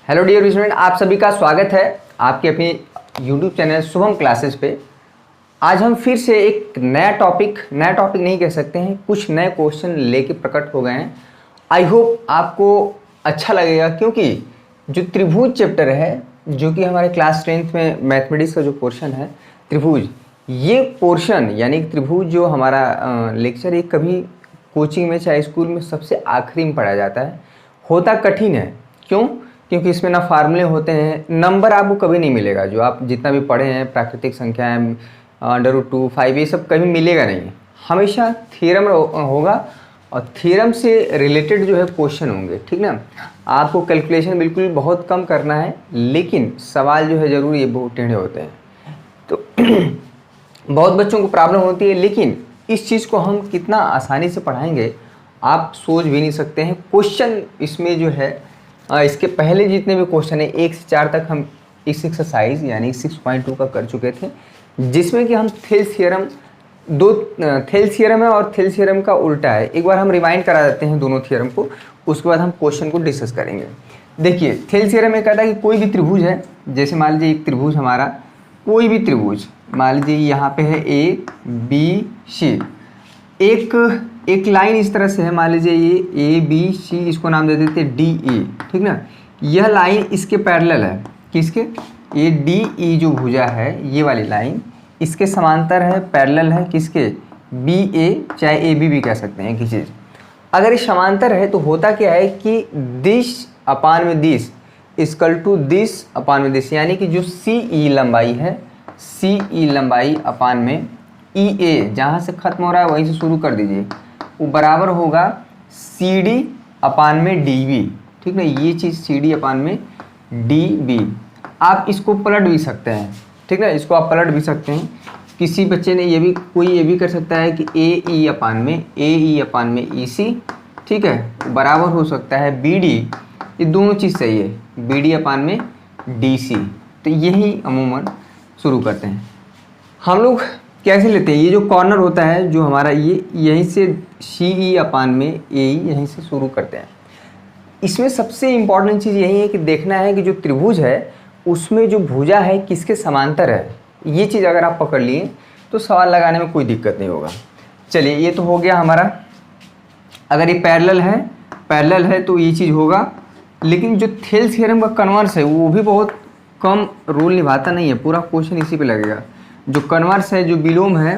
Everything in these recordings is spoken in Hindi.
हेलो डियर स्टूडेंट, आप सभी का स्वागत है आपके अपने यूट्यूब चैनल शुभम क्लासेस पे। आज हम फिर से एक नया टॉपिक नहीं कह सकते हैं, कुछ नए क्वेश्चन लेके प्रकट हो गए हैं। आई होप आपको अच्छा लगेगा, क्योंकि जो त्रिभुज चैप्टर है, जो कि हमारे क्लास 10th में मैथमेटिक्स का जो पोर्शन है त्रिभुज, ये पोर्शन यानी त्रिभुज जो हमारा लेक्चर, ये कभी कोचिंग में चाहे स्कूल में सबसे आखिरी में पढ़ाया जाता है। होता कठिन है, क्यों? क्योंकि इसमें ना फार्मूले होते हैं, नंबर आपको कभी नहीं मिलेगा। जो आप जितना भी पढ़े हैं, प्राकृतिक संख्याएं, √2, 5, ये सब कभी मिलेगा नहीं। हमेशा थ्योरम होगा और थ्योरम से रिलेटेड जो है क्वेश्चन होंगे, ठीक ना। आपको कैलकुलेशन बिल्कुल बहुत कम करना है, लेकिन सवाल जो है ज़रूर ये बहुत टेढ़े होते हैं। तो बहुत बच्चों को प्रॉब्लम होती है, लेकिन इस चीज़ को हम कितना आसानी से पढ़ाएंगे आप सोच भी नहीं सकते हैं। क्वेश्चन इसमें जो है इसके पहले जितने भी क्वेश्चन है 1 से 4 तक हम इस एक्सरसाइज यानी 6.2 का कर चुके थे, जिसमें कि हम थेल्स थ्योरम, दो थेल्स थ्योरम है और थेल्स थ्योरम का उल्टा है। एक बार हम रिवाइंड करा देते हैं दोनों थ्योरम को, उसके बाद हम क्वेश्चन को डिस्कस करेंगे। देखिए, थेल्स थ्योरम में कहता है कि कोई भी त्रिभुज है, जैसे मान लीजिए एक त्रिभुज हमारा, कोई भी त्रिभुज मान लीजिए यहाँ पे है ABC, एक लाइन इस तरह से है, मान लीजिए ये ABC, इसको नाम दे देते हैं DE, ठीक ना। यह लाइन इसके पैरेलल है, किसके? ये DE जो भुजा है, ये वाली लाइन इसके समांतर है, पैरेलल है किसके? BA, चाहे AB भी कह सकते हैं किसी चीज़। अगर ये समांतर है तो होता क्या है कि दिस अपान में दिस इक्वल टू दिस अपान में दिस, यानी कि जो CE लंबाई है, CE लंबाई अपान में EA, जहाँ से खत्म हो रहा है वहीं से शुरू कर दीजिए, वो बराबर होगा CD अपान में DB, ठीक ना। ये चीज़ CD अपान में DB, आप इसको पलट भी सकते हैं, ठीक ना। इसको आप पलट भी सकते हैं। किसी बच्चे ने कोई ये भी कर सकता है कि AE अपान में EC, ठीक है, बराबर हो सकता है BD, ये दोनों चीज़ सही है, BD अपान में DC। तो यही अमूमन शुरू करते हैं हम लोग। कैसे लेते हैं? ये जो कॉर्नर होता है जो हमारा, ये यहीं से CE अपान में AE यहीं से शुरू करते हैं। इसमें सबसे इम्पॉर्टेंट चीज़ यही है कि देखना है कि जो त्रिभुज है उसमें जो भुजा है किसके समांतर है। ये चीज़ अगर आप पकड़ लिए तो सवाल लगाने में कोई दिक्कत नहीं होगा। चलिए, ये तो हो गया हमारा। अगर ये पैरेलल है तो ये चीज़ होगा, लेकिन जो थेल्स थ्योरम का कन्वर्स है वो भी बहुत कम रोल निभाता नहीं है, पूरा क्वेश्चन इसी पे लगेगा। जो कन्वर्स है, जो विलोम है,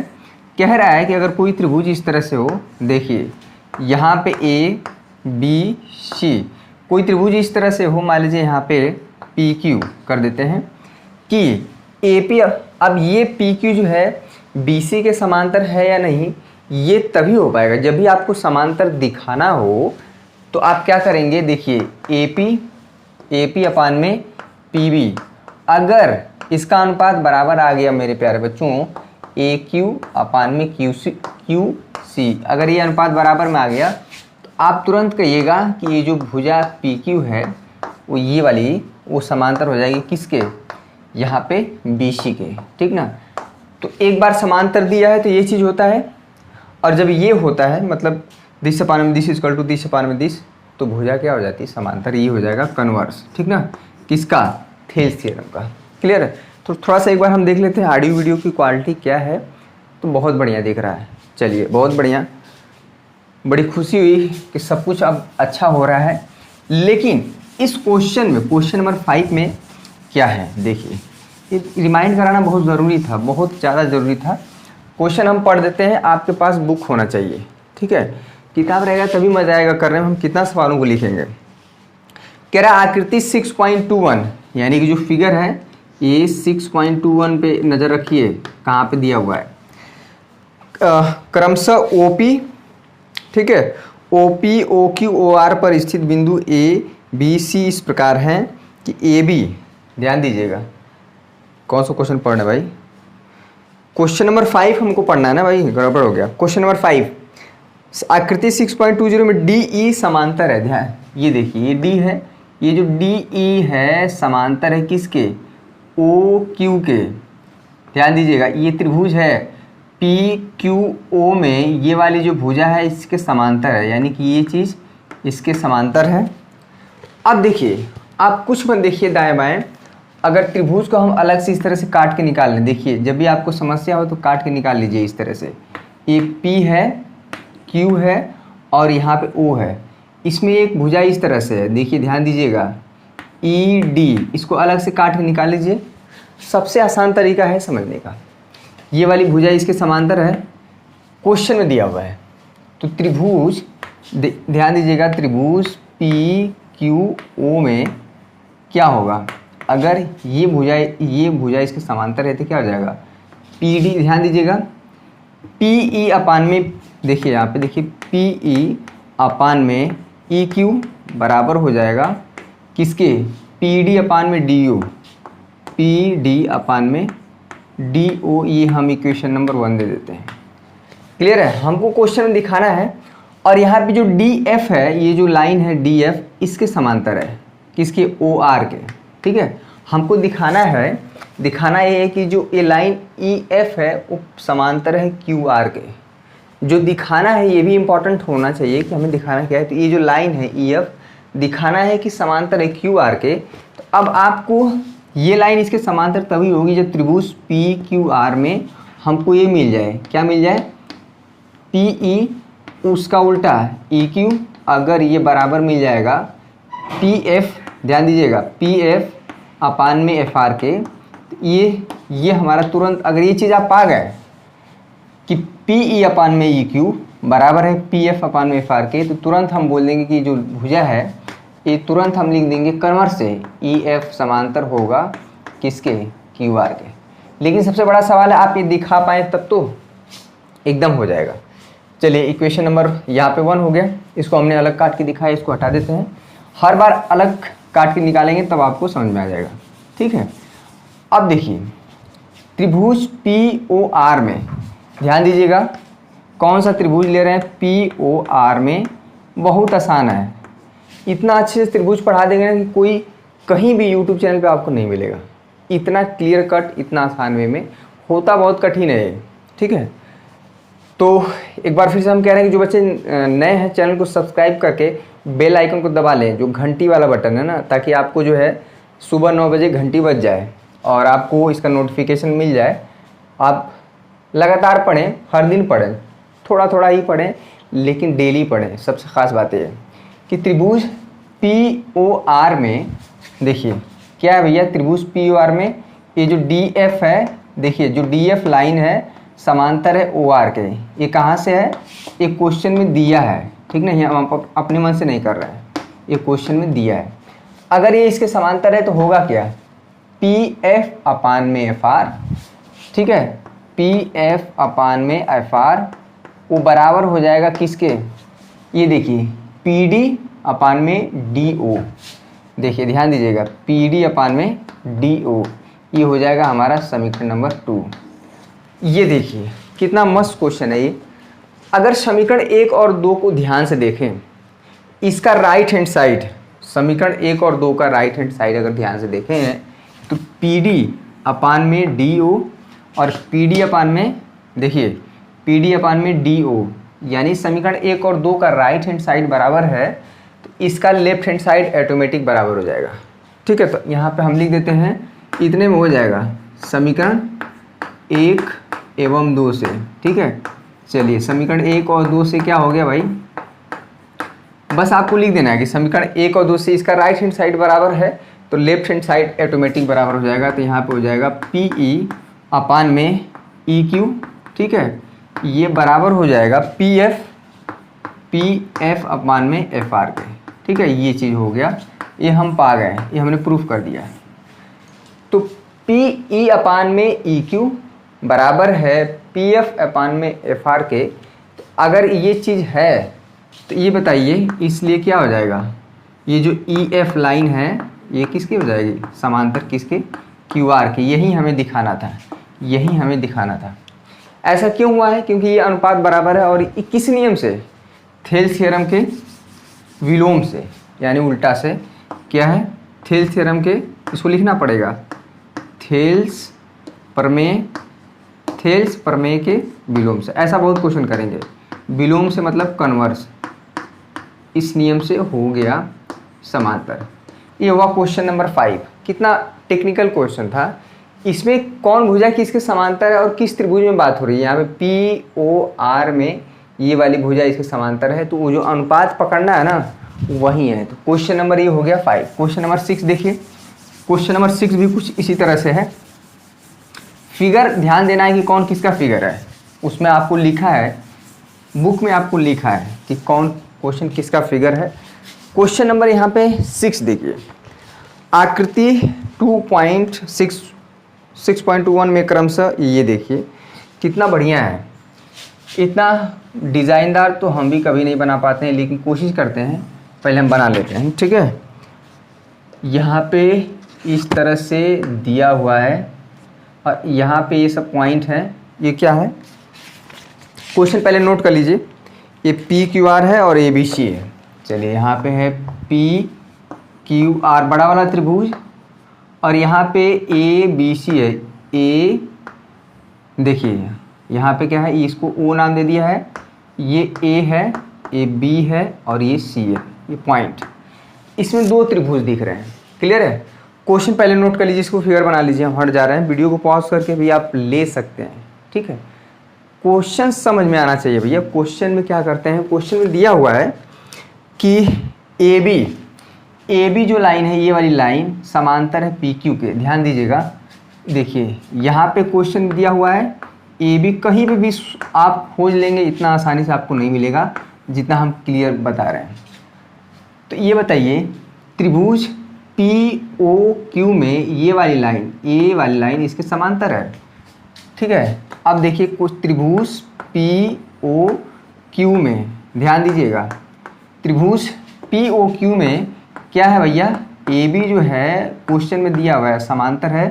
कह रहा है कि अगर कोई त्रिभुज इस तरह से हो, देखिए यहाँ पे ABC, कोई त्रिभुज इस तरह से हो, मान लीजिए यहाँ पे PQ कर देते हैं कि AP, अब ये PQ जो है BC के समांतर है या नहीं, ये तभी हो पाएगा जब भी आपको समांतर दिखाना हो। तो आप क्या करेंगे? देखिए AP अपान में PB, अगर इसका अनुपात बराबर आ गया मेरे प्यारे बच्चों AQ अपान में QC, अगर ये अनुपात बराबर में आ गया तो आप तुरंत कहिएगा कि ये जो भुजा PQ है वो ये वाली वो समांतर हो जाएगी किसके? यहाँ पे BC के, ठीक ना। तो एक बार समांतर दिया है तो ये चीज़ होता है, और जब ये होता है मतलब दिस अपान में दिस इक्वल टू दिस अपान में दिस, तो भुजा क्या हो जाती है? समांतर। ये हो जाएगा कन्वर्स, ठीक ना, किसका? थेल्स थ्योरम का। क्लियर है? तो थोड़ा सा एक बार हम देख लेते हैं ऑडियो वीडियो की क्वालिटी क्या है। तो बहुत बढ़िया दिख रहा है। चलिए, बहुत बढ़िया, बड़ी खुशी हुई कि सब कुछ अब अच्छा हो रहा है। लेकिन इस क्वेश्चन में, क्वेश्चन नंबर 5 में क्या है, देखिए, ये रिमाइंड कराना बहुत ज़रूरी था, बहुत ज़्यादा ज़रूरी था। क्वेश्चन हम पढ़ देते हैं, आपके पास बुक होना चाहिए, ठीक है। किताब रहेगा तभी मज़ा आएगा करने में, हम कितना सवालों को लिखेंगे। कह रहा है आकृति 6.21, यानी कि जो फिगर है ये 6.21 पे नज़र रखिए, कहाँ पे दिया हुआ है? क्रमशः OP, ठीक है, OP OQ OR पर स्थित बिंदु ABC इस प्रकार हैं कि AB, ध्यान दीजिएगा कौन सा क्वेश्चन पढ़ना है भाई? क्वेश्चन नंबर 5 हमको पढ़ना है ना भाई, गड़बड़ हो गया। क्वेश्चन नंबर 5, आकृति 6.20 में DE समांतर है। ध्यान, ये देखिए, ये D है, ये जो DE है समांतर है किसके? OQ के। ध्यान दीजिएगा, ये त्रिभुज है PQO में, ये वाली जो भुजा है इसके समांतर है, यानी कि ये चीज़ इसके समांतर है। अब देखिए, आप कुछ मत देखिए दाएं बाएं। अगर त्रिभुज को हम अलग से इस तरह से काट के निकाल लें, देखिए जब भी आपको समस्या हो तो काट के निकाल लीजिए इस तरह से। ये P है, Q है और यहाँ पे O है। इसमें एक भुजा इस तरह से है, देखिए ध्यान दीजिएगा, ED, इसको अलग से काट के निकाल लीजिए। सबसे आसान तरीका है समझने का, ये वाली भुजा इसके समांतर है, क्वेश्चन में दिया हुआ है। तो त्रिभुज, ध्यान दीजिएगा, त्रिभुज PQO में क्या होगा, अगर ये भुजा इसके समांतर है तो क्या हो जाएगा, PD, ध्यान दीजिएगा, PE अपान में, देखिए यहाँ पे देखिए PE अपान में EQ बराबर हो जाएगा किसके, PD अपान में DO, PD अपान में DO। ये हम इक्वेशन नंबर 1 दे देते हैं। क्लियर है, हमको क्वेश्चन में दिखाना है। और यहाँ पे जो DF है, ये जो लाइन है DF, इसके समांतर है किसके, OR के। ठीक है, हमको दिखाना ये है कि जो ये लाइन EF है वो समांतर है QR के। जो दिखाना है ये भी इम्पोर्टेंट होना चाहिए कि हमें दिखाना क्या है। तो ये जो लाइन है EF, दिखाना है कि समांतर है QR के। तो अब आपको ये लाइन इसके समांतर तभी होगी जब त्रिभुज PQR में हमको ये मिल जाए, क्या मिल जाए, PE उसका उल्टा EQ, अगर ये बराबर मिल जाएगा PF, ध्यान दीजिएगा, PF अपान में FR के। तो ये हमारा तुरंत, अगर ये चीज़ आप पा गए कि PE अपान में EQ बराबर है PF अपान में FR के, तो तुरंत हम बोल देंगे कि जो भुजा है ये तुरंत हम लिख देंगे कन्वर्स से, EF समांतर होगा किसके, QR के। लेकिन सबसे बड़ा सवाल है आप ये दिखा पाएँ तब तो एकदम हो जाएगा। चलिए इक्वेशन नंबर यहाँ पे 1 हो गया, इसको हमने अलग काट के दिखाया, इसको हटा देते हैं। हर बार अलग काट के निकालेंगे तब आपको समझ में आ जाएगा। ठीक है, अब देखिए त्रिभुज POR में, ध्यान दीजिएगा कौन सा त्रिभुज ले रहे हैं, POR में। बहुत आसान है, इतना अच्छे से त्रिभुज पढ़ा देंगे ना कि कोई कहीं भी YouTube चैनल पे आपको नहीं मिलेगा। इतना क्लियर कट, इतना आसान वे में, होता बहुत कठिन है ये। ठीक है, तो एक बार फिर से हम कह रहे हैं कि जो बच्चे नए हैं चैनल को सब्सक्राइब करके बेल आइकन को दबा लें, जो घंटी वाला बटन है ना, ताकि आपको जो है सुबह 9 बजे घंटी बज जाए और आपको इसका नोटिफिकेशन मिल जाए। आप लगातार पढ़ें, हर दिन पढ़ें, थोड़ा थोड़ा ही पढ़ें लेकिन डेली पढ़ें। सबसे ख़ास बात यह है कि त्रिभुज POR में, देखिए क्या है भैया, त्रिभुज POR में ये जो DF है, देखिए जो DF लाइन है समांतर है OR के। ये कहाँ से है, ये क्वेश्चन में दिया है। ठीक नहीं है, हम अपने मन से नहीं कर रहे हैं, ये क्वेश्चन में दिया है। अगर ये इसके समांतर है तो होगा क्या, PF अपान में FR। ठीक है, PF अपान में FR वो बराबर हो जाएगा किसके, ये देखिए PD अपान में DO। देखिए ध्यान दीजिएगा, PD अपान में DO, ये हो जाएगा हमारा समीकरण नंबर 2। ये देखिए कितना मस्त क्वेश्चन है ये। अगर समीकरण 1 और 2 को ध्यान से देखें, इसका राइट हैंड साइड, समीकरण 1 और 2 का राइट हैंड साइड अगर ध्यान से देखें तो PD अपान में DO और PD अपान में, देखिए PD अपान में DO, यानी समीकरण 1 और 2 का राइट हैंड साइड बराबर है तो इसका लेफ्ट हैंड साइड ऑटोमेटिक बराबर हो जाएगा। ठीक है, तो यहाँ पे हम लिख देते हैं, इतने में हो जाएगा समीकरण 1 एवं 2 से। ठीक है, चलिए समीकरण 1 और 2 से क्या हो गया भाई, बस आपको लिख देना है कि समीकरण 1 और 2 से इसका राइट हैंड साइड बराबर है तो लेफ्ट हैंड साइड ऑटोमेटिक बराबर हो जाएगा। तो यहाँ पे हो जाएगा PE अपान में EQ। ठीक है, ये बराबर हो जाएगा PF अपान में FR के। ठीक है, ये चीज़ हो गया, ये हम पा गए, ये हमने प्रूफ कर दिया। तो PE अपान में EQ बराबर है PF अपान में FR के। तो अगर ये चीज़ है तो ये बताइए, इसलिए क्या हो जाएगा, ये जो EF लाइन है ये किसकी हो जाएगी, समांतर किसके, QR के। यही हमें दिखाना था, यही हमें दिखाना था। ऐसा क्यों हुआ है, क्योंकि ये अनुपात बराबर है और ये किस नियम से, थेल्स थ्योरम के विलोम से, यानी उल्टा से। क्या है, थेल्स थ्योरम के, इसको लिखना पड़ेगा, थेल्स प्रमेय के विलोम से। ऐसा बहुत क्वेश्चन करेंगे, विलोम से मतलब कन्वर्स, इस नियम से हो गया समांतर। ये हुआ क्वेश्चन नंबर 5। कितना टेक्निकल क्वेश्चन था। इसमें कौन भुजा किसके समांतर है और किस त्रिभुज में बात हो रही है। यहाँ पे पी ओ आर में ये वाली भुजा इसके समांतर है, तो वो जो अनुपात पकड़ना है ना वही है। तो क्वेश्चन नंबर ये हो गया 5। क्वेश्चन नंबर 6 देखिए। क्वेश्चन नंबर 6 भी कुछ इसी तरह से है। फिगर ध्यान देना है कि कौन किसका फिगर है। उसमें आपको लिखा है, बुक में आपको लिखा है कि कौन क्वेश्चन किसका फिगर है। क्वेश्चन नंबर यहाँ पे 6 देखिए। आकृति 6.21 में क्रमशः ये देखिए कितना बढ़िया है। इतना डिज़ाइनदार तो हम भी कभी नहीं बना पाते हैं, लेकिन कोशिश करते हैं। पहले हम बना लेते हैं, ठीक है। यहाँ पे इस तरह से दिया हुआ है और यहाँ पे ये सब पॉइंट हैं। ये क्या है क्वेश्चन पहले नोट कर लीजिए। ये पी क्यू आर है और ए बी सी है। चलिए यहाँ पे है पी क्यू आर बड़ा वाला त्रिभुज और यहाँ पे ए बी सी है। ए देखिए यहाँ पे क्या है, इसको ओ नाम दे दिया है। ये ए है, ये बी है और ये सी है। ये पॉइंट, इसमें दो त्रिभुज दिख रहे हैं। क्लियर है। क्वेश्चन पहले नोट कर लीजिए, इसको फिगर बना लीजिए। हम हट जा रहे हैं, वीडियो को पॉज करके भी आप ले सकते हैं, ठीक है। क्वेश्चन समझ में आना चाहिए भैया। क्वेश्चन में क्या करते हैं, क्वेश्चन में दिया हुआ है कि ए बी जो लाइन है, ये वाली लाइन समांतर है पी क्यू के। ध्यान दीजिएगा, देखिए यहाँ पे क्वेश्चन दिया हुआ है ए बी। कहीं पे भी आप खोज लेंगे, इतना आसानी से आपको नहीं मिलेगा जितना हम क्लियर बता रहे हैं। तो ये बताइए त्रिभुज पी ओ क्यू में ये वाली लाइन, ए वाली लाइन इसके समांतर है, ठीक है। अब देखिए कुछ त्रिभुज पी ओ क्यू में, ध्यान दीजिएगा, त्रिभुज पी ओ क्यू में क्या है भैया, ए बी जो है क्वेश्चन में दिया हुआ है समांतर है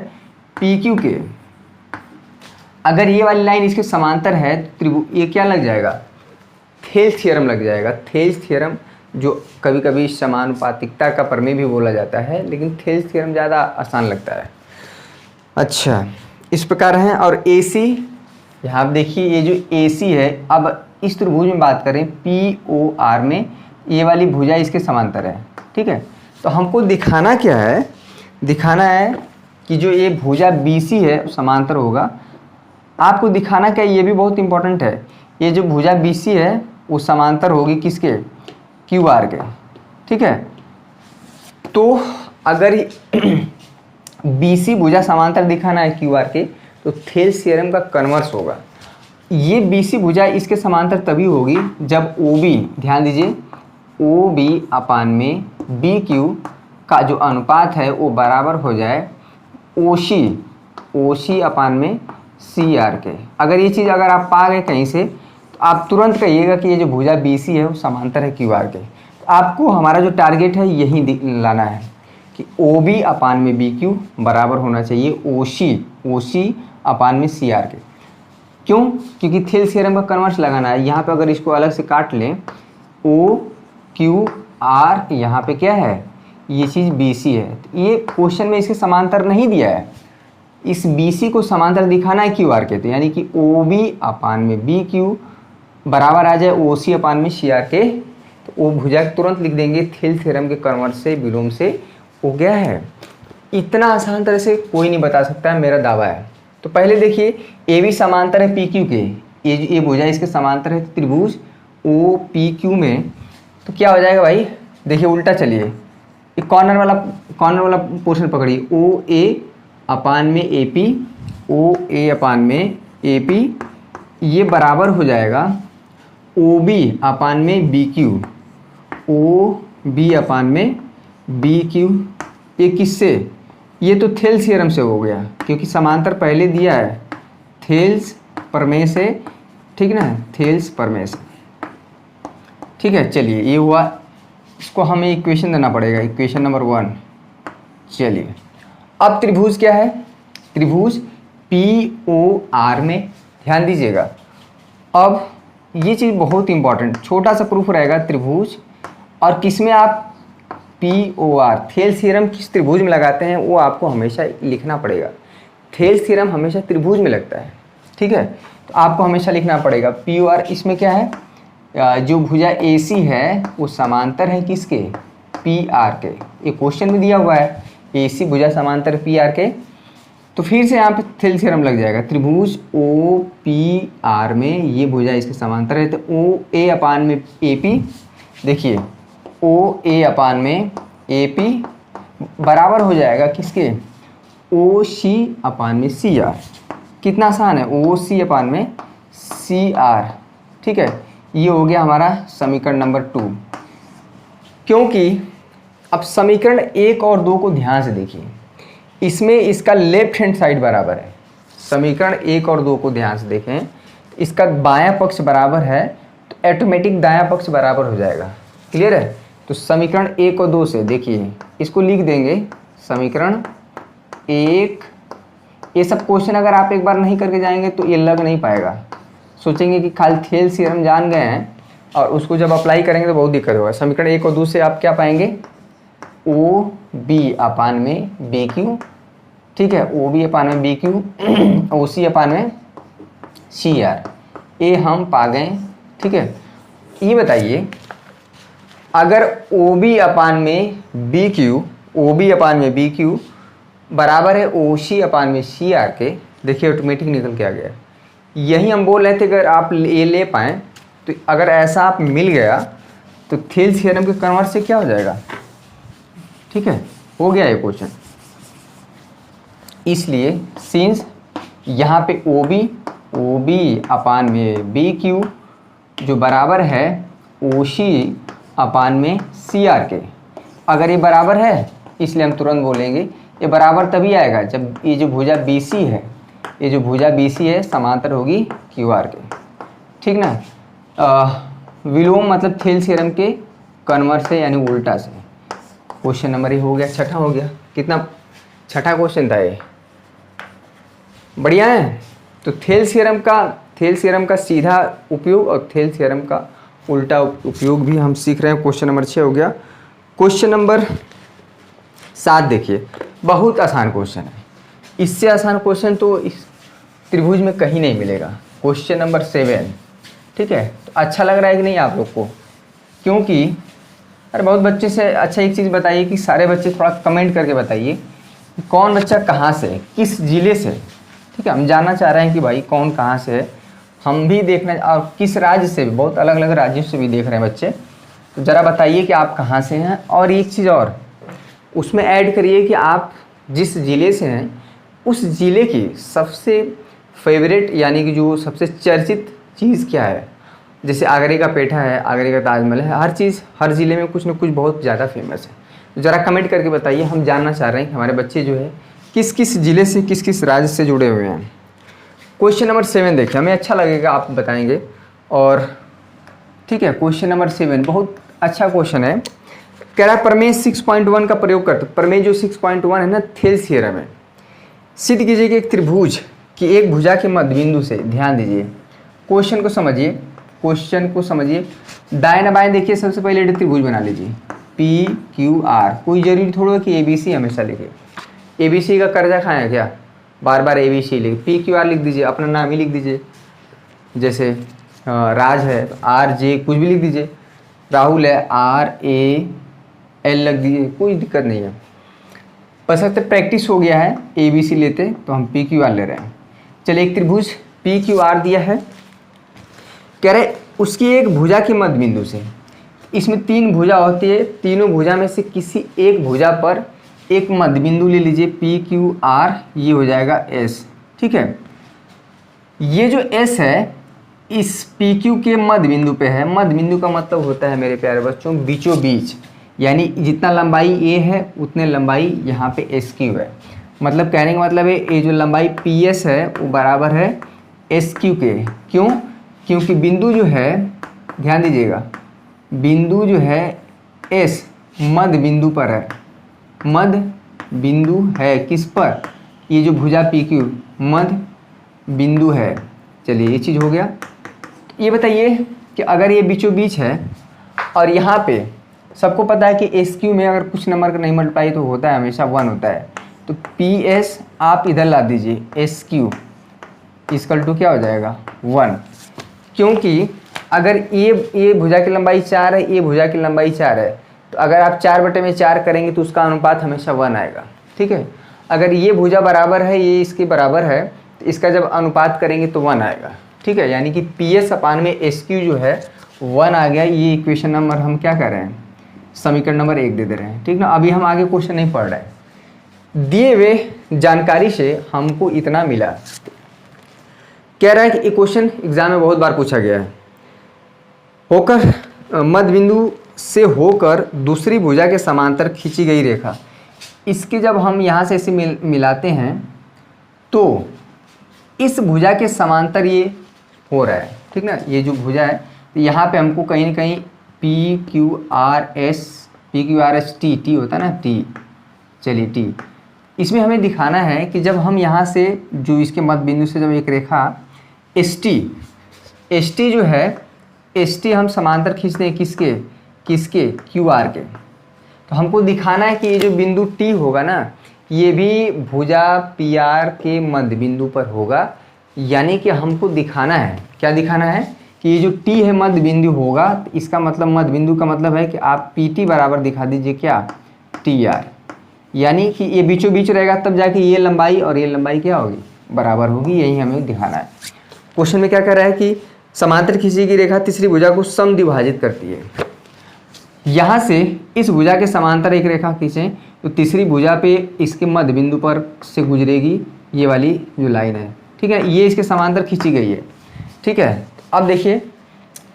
पी क्यू के। अगर ये वाली लाइन इसके समांतर है तो त्रिभुज ये क्या लग जाएगा, थेल्स थ्योरम लग जाएगा। थेल्स थ्योरम जो कभी कभी समानुपातिकता का प्रमेय भी बोला जाता है, लेकिन थेल्स थ्योरम ज़्यादा आसान लगता है। अच्छा, इस प्रकार है। और ए सी, यहाँ आप देखिए ये जो ए सी है, अब इस त्रिभुज में बात करें पी ओ आर में, ये वाली भुजा इसके समांतर है, ठीक है। तो हमको दिखाना क्या है, दिखाना है कि जो ये भुजा बी सी है समांतर होगा। आपको दिखाना क्या, ये भी बहुत इंपॉर्टेंट है। ये जो भुजा बी सी है वो समांतर होगी किसके, क्यू आर के, ठीक है। तो अगर बी सी भुजा समांतर दिखाना है क्यू आर के, तो थेल्स थ्योरम का कन्वर्स होगा। ये बी सी भुजा इसके समांतर तभी होगी जब ओ बी, ध्यान दीजिए, ओ बी अपान में बी क्यू का जो अनुपात है वो बराबर हो जाए ओ सी अपान में सी आर के। अगर ये चीज़ अगर आप पा गए कहीं से, तो आप तुरंत कहिएगा कि ये जो भुजा बी सी है वो समांतर है क्यू आर के। तो आपको हमारा जो टारगेट है यही लाना है कि ओ बी अपान में बी क्यू बराबर होना चाहिए ओ सी अपान में सी आर के। क्यों, क्योंकि थेल्स थ्योरम का कन्वर्स लगाना है। यहाँ पे अगर इसको अलग से काट लें, ओ क्यू आर यहाँ पे क्या है, ये चीज़ बी सी है। तो ये क्वेश्चन में इसके समांतर नहीं दिया है, इस बी सी को समांतर दिखाना है क्यू आर के। तो यानी कि ओ बी अपान में बी क्यू बराबर आ जाए ओ सी अपान में सी आर के। तो वो भुजा तुरंत लिख देंगे, थेल्स थ्योरम के कन्वर्स से विलोम से हो गया है। इतना आसान तरह से कोई नहीं बता सकता है, मेरा दावा है। तो पहले देखिए, ए बी समांतर है पी क्यू के, ये भुजा इसके समांतर है त्रिभुज ओ पी क्यू में। तो क्या हो जाएगा भाई, देखिए उल्टा चलिए, ये कॉर्नर वाला पोर्शन पकड़िए, ओ ए अपान में ए पी, ओ ए अपान में ए पी, ये बराबर हो जाएगा ओ बी अपान में बी क्यू, ओ बी अपान में बी क्यू। ये किससे, ये तो थेल्स थ्योरम से हो गया, क्योंकि समांतर पहले दिया है थेल्स प्रमेय से, ठीक ना, थेल्स प्रमेय से, ठीक है। चलिए ये हुआ, इसको हमें इक्वेशन देना पड़ेगा, इक्वेशन नंबर 1। चलिए अब त्रिभुज क्या है, त्रिभुज पी ओ आर में, ध्यान दीजिएगा। अब ये चीज़ बहुत इंपॉर्टेंट, छोटा सा प्रूफ रहेगा, त्रिभुज और किसमें आप P O R, Thales theorem किस त्रिभुज में लगाते हैं वो आपको हमेशा लिखना पड़ेगा। थेल्स थ्योरम हमेशा त्रिभुज में लगता है, ठीक है। तो आपको हमेशा लिखना पड़ेगा पी ओ आर। इसमें क्या है, जो भुजा ए सी है वो समांतर है किसके, पी आर के, ये क्वेश्चन में दिया हुआ है AC भुजा समांतर पी आर के। तो फिर से यहाँ पे थेल थ्योरम लग जाएगा। त्रिभुज ओ पी आर में ये भुजा इसके समांतर है, तो ओ ए अपान में AP, देखिए ओ ए अपान में AP बराबर हो जाएगा किसके, ओ सी अपान में सी आर। कितना आसान है, ओ सी अपान में सी आर। ठीक है, ये हो गया हमारा समीकरण नंबर 2। क्योंकि अब समीकरण 1 और 2 को ध्यान से देखिए, इसमें इसका लेफ्ट हैंड साइड बराबर है। समीकरण 1 और 2 को ध्यान से देखें, इसका बायां पक्ष बराबर है, तो ऑटोमेटिक दायां पक्ष बराबर हो जाएगा। क्लियर है? तो समीकरण 1 और 2 से देखिए, इसको लिख देंगे समीकरण 1। ये सब क्वेश्चन अगर आप एक बार नहीं करके जाएंगे तो ये लग नहीं पाएगा, सोचेंगे कि खाली थेल थ्योरम जान गए हैं और उसको जब अप्लाई करेंगे तो बहुत दिक्कत होगा। समीकरण 1 और 2 से आप क्या पाएंगे, ओ बी अपान में बी क्यू। ठीक है, ओ बी अपान में बी क्यू, ओ सी अपान में सी आर, ये हम पा गए। ठीक है, ये बताइए अगर ओ बी अपान में बी क्यू, ओ बी अपान में बी क्यू बराबर है ओ सी अपान में सी आर के, देखिए ऑटोमेटिक निकल के आ गया। यही हम बोल रहे थे अगर आप ये ले पाएँ, तो अगर ऐसा आप मिल गया तो थेल थ्योरम के कन्वर्ट से क्या हो जाएगा। ठीक है, हो गया ये क्वेश्चन। इसलिए सिंस यहाँ पे ओ बी अपान में बी क्यू जो बराबर है ओ सी अपान में सी आर के, अगर ये बराबर है इसलिए हम तुरंत बोलेंगे ये बराबर तभी आएगा जब ये जो भुजा BC है, ये जो भुजा BC है समांतर होगी QR के। ठीक ना, विलोम मतलब थेल थ्योरम के कन्वर्ट से यानी उल्टा से। क्वेश्चन नंबर ये हो गया, छठा हो गया। कितना छठा क्वेश्चन था ये, बढ़िया है। तो थेल थ्योरम का सीधा उपयोग और थेल थ्योरम का उल्टा उपयोग भी हम सीख रहे हैं। क्वेश्चन नंबर 6 हो गया। क्वेश्चन नंबर 7 देखिए, बहुत आसान क्वेश्चन है, इससे आसान क्वेश्चन तो इस त्रिभुज में कहीं नहीं मिलेगा। Question number 7। ठीक है, तो अच्छा लग रहा है कि नहीं आप लोग को, क्योंकि अरे बहुत बच्चे से अच्छा एक चीज़ बताइए कि सारे बच्चे थोड़ा कमेंट करके बताइए कौन बच्चा कहाँ से है, किस ज़िले से। ठीक है, हम जानना चाह रहे हैं कि भाई कौन कहाँ से है, हम भी देखना, और किस राज्य से भी, बहुत अलग अलग राज्यों से भी देख रहे हैं बच्चे। तो ज़रा बताइए कि आप कहाँ से हैं, और एक चीज़ और उसमें ऐड करिए कि आप जिस ज़िले से हैं उस ज़िले की सबसे फेवरेट यानी कि जो सबसे चर्चित चीज़ क्या है। जैसे आगरे का पेठा है, आगरे का ताजमहल है, हर चीज़ हर ज़िले में कुछ न कुछ बहुत ज़्यादा फेमस है। तो ज़रा कमेंट करके बताइए, हम जानना चाह रहे हैं कि हमारे बच्चे जो है किस किस ज़िले से, किस किस राज्य से जुड़े हुए हैं। क्वेश्चन नंबर 7 देखिए, हमें अच्छा लगेगा आप बताएंगे। और ठीक है, क्वेश्चन नंबर 7 बहुत अच्छा क्वेश्चन है। कह रहा है प्रमेय 6.1 का प्रयोग करते। प्रमेय जो 6.1 है ना, थेल थ्योरम है। सिद्ध कीजिए कि एक त्रिभुज की एक भुजा के मध्य बिंदु से, ध्यान दीजिए क्वेश्चन को समझिए, क्वेश्चन को समझिए। दाएं बाएं देखिए, सबसे पहले त्रिभुज बना लीजिए PQR। कोई जरूरी थोड़ा कि ABC हमेशा लिखे, ABC का कर्जा खाएं क्या, बार बार ABC लिख, PQR लिख दीजिए, अपना नाम ही लिख दीजिए। जैसे राज है तो RJ कुछ भी लिख दीजिए, राहुल है RAL लग दीजिए, कोई दिक्कत नहीं है। बस अब तक प्रैक्टिस हो गया है, ABC लेते तो हम PQR ले रहे हैं। चलिए, एक त्रिभुज PQR दिया है, कह रहे उसकी एक भुजा के मध्य बिंदु से, इसमें 3 भुजा होती है, तीनों भुजा में से किसी एक भुजा पर एक मध्य बिंदु ले लीजिए PQR, ये हो जाएगा S। ठीक है, ये जो S है इस PQ के मध्य बिंदु पे है। मध्य बिंदु का मतलब होता है मेरे प्यारे बच्चों बीचों बीच, यानी जितना लंबाई A है उतने लंबाई यहाँ पे SQ है। मतलब कहने का मतलब है ये जो लंबाई PS है वो बराबर है SQ के। क्यों? क्योंकि बिंदु जो है, ध्यान दीजिएगा, बिंदु जो है S मध्य बिंदु पर है, मध्य बिंदु है किस पर, ये जो भुजा PQ मध्य बिंदु है। चलिए, ये चीज़ हो गया। ये बताइए कि अगर ये बीचों बीच है और यहाँ पे सबको पता है कि SQ में अगर कुछ नंबर का नहीं मल्टीप्लाई तो होता है हमेशा 1 होता है, तो PS आप इधर ला दीजिए, SQ इक्वल टू क्या हो जाएगा 1। क्योंकि अगर ये भुजा की लंबाई 4 है, ये भुजा की लंबाई 4 है, तो अगर आप 4/4 करेंगे तो उसका अनुपात हमेशा 1 आएगा। ठीक है, अगर ये भुजा बराबर है, ये इसके बराबर है, तो इसका जब अनुपात करेंगे तो 1 आएगा। ठीक है, यानी कि PS/SQ जो है 1 आ गया। ये इक्वेशन नंबर हम क्या कर रहे हैं, समीकरण नंबर 1 दे दे रहे हैं। ठीक ना, अभी हम आगे क्वेश्चन नहीं पढ़ रहे हैं। दिए हुए जानकारी से हमको इतना मिला। कह रहा है कि ये क्वेश्चन एग्जाम में बहुत बार पूछा गया है। होकर मध्य बिंदु से होकर दूसरी भुजा के समांतर खींची गई रेखा, इसके जब हम यहाँ से इसे मिलाते हैं तो इस भुजा के समांतर ये हो रहा है। ठीक ना, ये जो भुजा है, तो यहाँ पे हमको कहीं ना कहीं PQRS T होता है ना, T, चलिए T, इसमें हमें दिखाना है कि जब हम यहाँ से जो इसके मध्य बिंदु से जब एक रेखा ST जो है, ST हम समांतर खींचते हैं किसके QR के। तो हमको दिखाना है कि ये जो बिंदु T होगा ना, ये भी भुजा PR के मध्य बिंदु पर होगा। यानी कि हमको दिखाना है, क्या दिखाना है, कि ये जो T है मध्य बिंदु होगा। तो इसका मतलब मध्य बिंदु का मतलब है कि आप PT बराबर दिखा दीजिए क्या, TR, यानी कि ये बीचों बीच रहेगा, तब जाके ये लंबाई और ये लंबाई क्या होगी, बराबर होगी। यही हमें दिखाना है। क्वेश्चन में क्या कर रहा है कि समांतर खींची गई रेखा तीसरी भुजा को समद्विभाजित करती है। यहाँ से इस भुजा के समांतर एक रेखा खींचें तो तीसरी भुजा पे इसके मध्य बिंदु पर से गुजरेगी ये वाली जो लाइन है। ठीक है, ये इसके समांतर खींची गई है। ठीक है, अब देखिए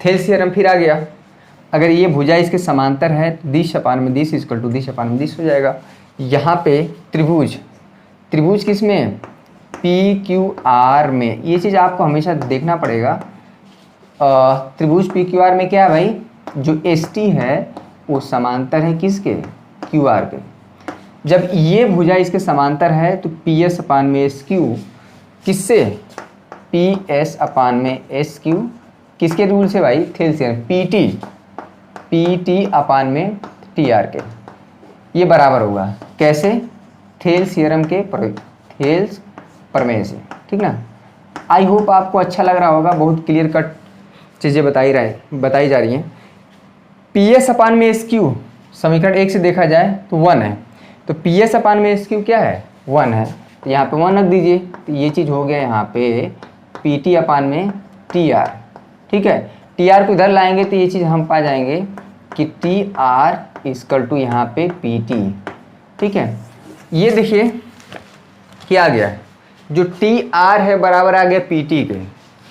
थेल्स थ्योरम फिर आ गया। अगर ये भुजा इसके समांतर है तो दिश/दिश इक्वल टू दिश/दिश हो जाएगा। यहाँ पे त्रिभुज किस में, PQR में। ये चीज़ आपको हमेशा देखना पड़ेगा। त्रिभुज PQR में क्या है भाई, जो ST है वो समांतर है किसके, QR के। जब ये भुजा इसके समांतर है तो PS/SQ किससे, PS/SQ किसके रूल से भाई, थेल्स थ्योरम, PT/TR के। ये बराबर होगा कैसे, थेल्स थ्योरम के थेल्स प्रमेय से। ठीक ना, आई होप आपको अच्छा लग रहा होगा। बहुत क्लियर कट चीज़ें बताई जा रही हैं। PS/SQ समीकरण 1 से देखा जाए तो 1 है, तो PS/SQ क्या है, 1 है, तो यहाँ पे 1 रख दीजिए। तो ये चीज़ हो गया यहाँ पे PT/TR। ठीक है, TR को इधर लाएंगे तो ये चीज़ हम पा जाएंगे कि TR इक्वल टू यहाँ पे PT। ठीक है, ये देखिए क्या आ गया, जो TR है बराबर आ गया PT के।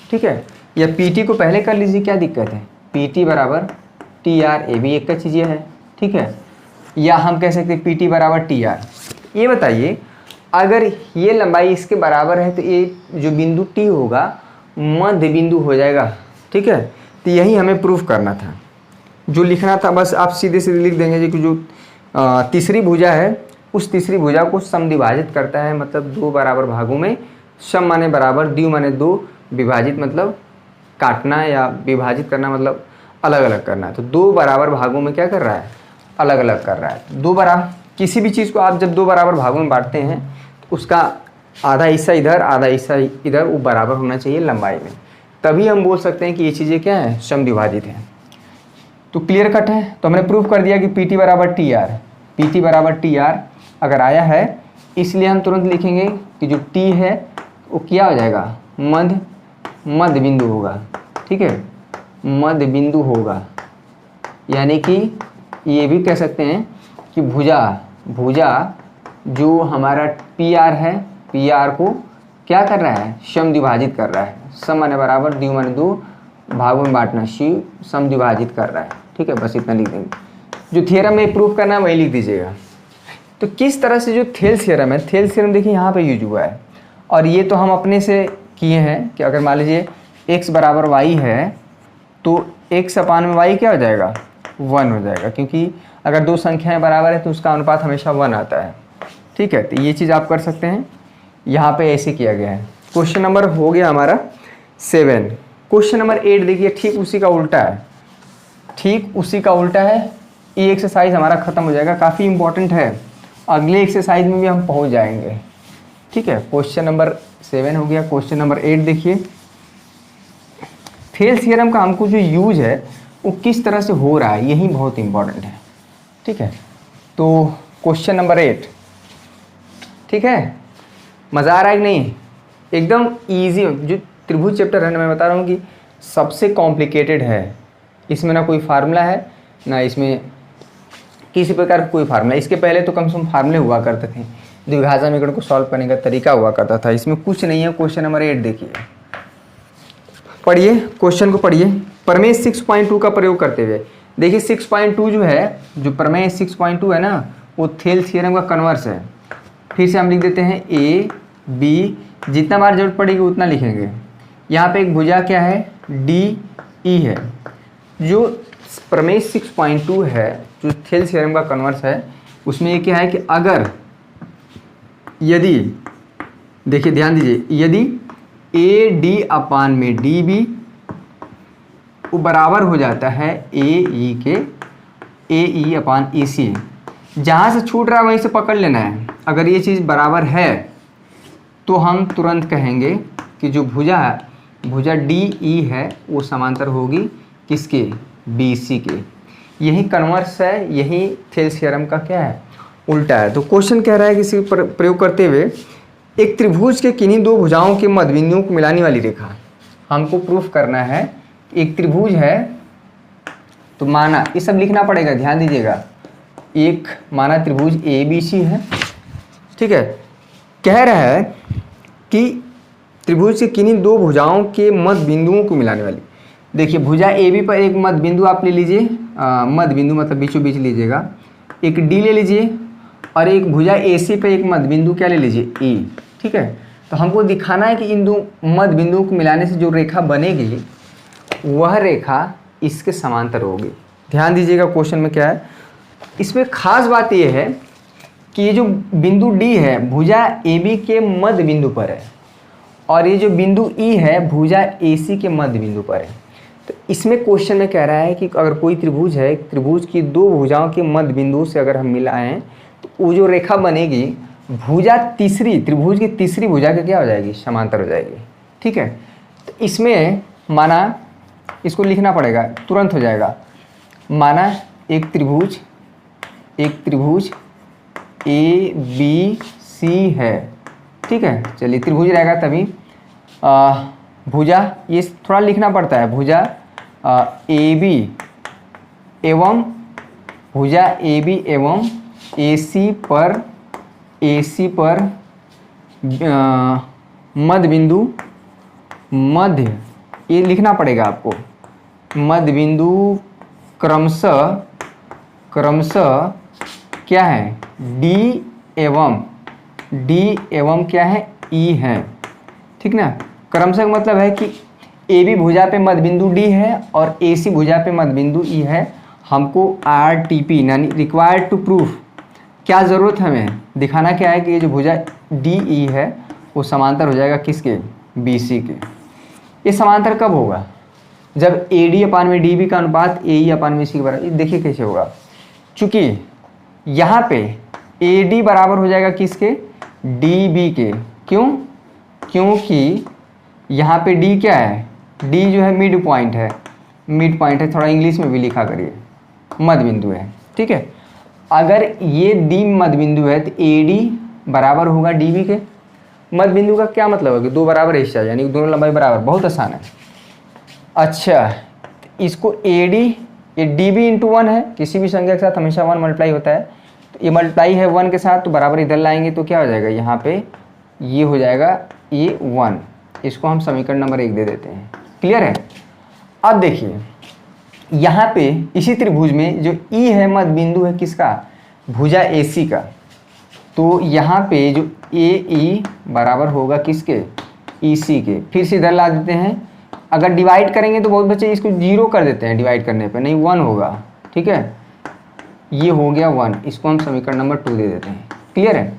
ठीक है, या PT को पहले कर लीजिए, क्या दिक्कत है, PT बराबर TR, ये भी एक का चीज़ है। ठीक है, या हम कह सकते हैं PT बराबर TR। ये बताइए अगर ये लंबाई इसके बराबर है तो ये जो बिंदु T होगा मध्य बिंदु हो जाएगा। ठीक है, तो यही हमें प्रूफ करना था, जो लिखना था बस आप सीधे सीधे लिख देंगे कि जो तीसरी भुजा है उस तीसरी भुजा को समद्विभाजित करता है, मतलब 2 बराबर भागों में, सम माने बराबर, द्वि माने 2, विभाजित मतलब काटना या विभाजित करना मतलब अलग अलग करना है। तो 2 बराबर भागों में क्या कर रहा है, अलग अलग कर रहा है। 2 बराबर किसी भी चीज़ को आप जब 2 बराबर भागों में बांटते हैं तो उसका आधा हिस्सा इधर आधा हिस्सा इधर वो बराबर होना चाहिए लंबाई में, तभी हम बोल सकते हैं कि ये चीज़ें क्या है, समद्विभाजित हैं। तो क्लियर कट है। तो हमने प्रूफ कर दिया कि PT बराबर TR अगर आया है, इसलिए हम तुरंत लिखेंगे कि जो T है वो क्या हो जाएगा, मध्य बिंदु होगा। ठीक है, मध्य बिंदु होगा, यानी कि ये भी कह सकते हैं कि भुजा जो हमारा PR है, PR को क्या कर रहा है, समद्विभाजित कर रहा है। सम माने बराबर, द्वि माने 2, भागों में बांटना, समद्विभाजित कर रहा है। ठीक है, बस इतना लिख देंगे। जो थ्योरम में प्रूफ करना है वही लिख दीजिएगा। तो किस तरह से जो थेल्स थ्योरम है, थेल्स थ्योरम देखिए यहाँ पे यूज हुआ है, और ये तो हम अपने से किए हैं कि अगर मान लीजिए x बराबर y है तो x/y क्या हो जाएगा, 1 हो जाएगा, क्योंकि अगर 2 संख्याएं बराबर है तो उसका अनुपात हमेशा 1 आता है। ठीक है, तो ये चीज़ आप कर सकते हैं। यहाँ पे ऐसे किया गया है। क्वेश्चन नंबर हो गया हमारा 7। क्वेश्चन नंबर 8 देखिए, ठीक उसी का उल्टा है। ये एक्सरसाइज हमारा खत्म हो जाएगा, काफ़ी इंपॉर्टेंट है, अगले एक्सरसाइज में भी हम पहुँच जाएंगे। ठीक है, क्वेश्चन नंबर 7 हो गया। क्वेश्चन नंबर 8 देखिए, थेल्स थ्योरम का हमको जो यूज है वो किस तरह से हो रहा है, यही बहुत इंपॉर्टेंट है। ठीक है। तो क्वेश्चन नंबर 8, ठीक है, मज़ा आ रहा है कि नहीं? एकदम इजी। जो त्रिभुज चैप्टर है ना, मैं बता रहा हूँ कि सबसे कॉम्प्लिकेटेड है। इसमें ना कोई फार्मूला है, ना इसमें किसी प्रकार का कोई फार्मूला। इसके पहले तो कम से कम फार्मूले हुआ करते थे, द्विघात समीकरण को सॉल्व करने का तरीका हुआ करता था। इसमें कुछ नहीं है। क्वेश्चन नंबर 8 देखिए, पढ़िए, क्वेश्चन को पढ़िए। प्रमेय 6.2 का प्रयोग करते हुए, देखिए 6.2 जो है, जो प्रमेय 6.2 है ना, वो थेल थ्योरम का कन्वर्स है। फिर से हम लिख देते हैं ए बी, जितना बार जरूरत पड़ेगी उतना लिखेंगे। यहाँ पे एक भुजा क्या है, डी ई है। जो प्रमेय 6.2 है, जो थेल थ्योरम का कन्वर्स है, उसमें ये क्या है कि अगर यदि, देखिए ध्यान दीजिए, यदि ए डी अपान में डी बी वो बराबर हो जाता है ए ई के, ए ई अपान ई सी, जहाँ से छूट रहा है वहीं से पकड़ लेना है। अगर ये चीज़ बराबर है तो हम तुरंत कहेंगे कि जो भुजा डी ई है वो समांतर होगी किसके, बी सी के। यही कन्वर्स है, यही थेल थ्योरम का क्या है, उल्टा है। तो क्वेश्चन कह रहा है कि इसी पर प्रयोग करते हुए एक त्रिभुज के किन्हीं दो भुजाओं के मध्य बिंदुओं को मिलाने वाली रेखा, हमको प्रूफ करना है। एक त्रिभुज है, तो माना, ये सब लिखना पड़ेगा, ध्यान दीजिएगा। एक माना त्रिभुज ए बी सी है, ठीक है। कह रहा है कि त्रिभुज के किन्हीं दो भुजाओं के मध्य बिंदुओं को मिलाने वाली। देखिए भुजा ए बी पर एक मध्य बिंदु आप ले लीजिए, मध्य बिंदु मतलब बीचों बीच लीजिएगा, एक डी ले लीजिए, और एक भुजा ए सी पर एक मध्य बिंदु क्या ले लीजिए, ई, ठीक है। तो हमको दिखाना है कि इन दो मध्य बिंदुओं को मिलाने से जो रेखा बनेगी वह रेखा इसके समांतर होगी। ध्यान दीजिएगा क्वेश्चन में क्या है। इसमें खास बात यह है कि ये जो बिंदु डी है भुजा ए बी के मध्य बिंदु पर है, और ये जो बिंदु ई है भुजा ए सी के मध्य बिंदु पर है। तो इसमें क्वेश्चन में कह रहा है कि अगर कोई त्रिभुज है, त्रिभुज की दो भुजाओं के मध्य बिंदु से अगर हम मिलाएं तो वो जो रेखा बनेगी भुजा तीसरी, त्रिभुज की तीसरी भुजा के क्या हो जाएगी, समांतर हो जाएगी, ठीक है। तो इसमें माना, इसको लिखना पड़ेगा, तुरंत हो जाएगा। माना एक त्रिभुज ए बी सी है, ठीक है। चलिए त्रिभुज रहेगा तभी भुजा, ये थोड़ा लिखना पड़ता है, भुजा ए बी एवं भुजा ए बी एवं ए सी पर मध्य बिंदु, मध्य, ये लिखना पड़ेगा आपको, मध्य बिंदु क्रमशः क्या है, डी एवं क्या है, ई है, ठीक ना। क्रमशः का मतलब है कि ए बी भुजा पे मध्य बिंदु डी है और ए सी भुजा पे मध्य बिंदु ई है। हमको RTP यानी रिक्वायर्ड टू प्रूफ, क्या ज़रूरत है हमें दिखाना क्या है कि ये जो भुजा डी ई है वो समांतर हो जाएगा किसके, BC के। ये समांतर कब होगा, जब AD अपान में DB का अनुपात AE अपान में C के बराबर। देखिए कैसे होगा, चूँकि यहाँ पे AD बराबर हो जाएगा किसके, DB के। क्यों, क्योंकि यहाँ पे D क्या है, D जो है मिड पॉइंट है, थोड़ा इंग्लिश में भी लिखा करिए, मध्य बिंदु है, ठीक है। अगर ये D मध्य बिंदु है तो AD बराबर होगा DB के। मध्य बिंदु का क्या मतलब है कि दो बराबर हिस्सा, यानी दोनों लंबाई बराबर, बहुत आसान है। अच्छा, इसको AD, ये DB इंटू 1 है, किसी भी संख्या के साथ हमेशा 1 मल्टीप्लाई होता है, तो ये मल्टीप्लाई है 1 के साथ, तो बराबर इधर लाएंगे तो क्या हो जाएगा, यहाँ पे ये हो जाएगा ये 1। इसको हम समीकरण नंबर 1 दे देते हैं। क्लियर है। अब देखिए यहाँ पे इसी त्रिभुज में जो E है मध्य बिंदु है किसका, भुजा AC का, तो यहाँ पे जो AE बराबर होगा किसके, EC के। फिर से इधर ला देते हैं, अगर डिवाइड करेंगे तो बहुत बच्चे इसको 0 कर देते हैं डिवाइड करने पे, नहीं 1 होगा, ठीक है। ये हो गया 1, इसको हम समीकरण नंबर 2 दे देते हैं। क्लियर है।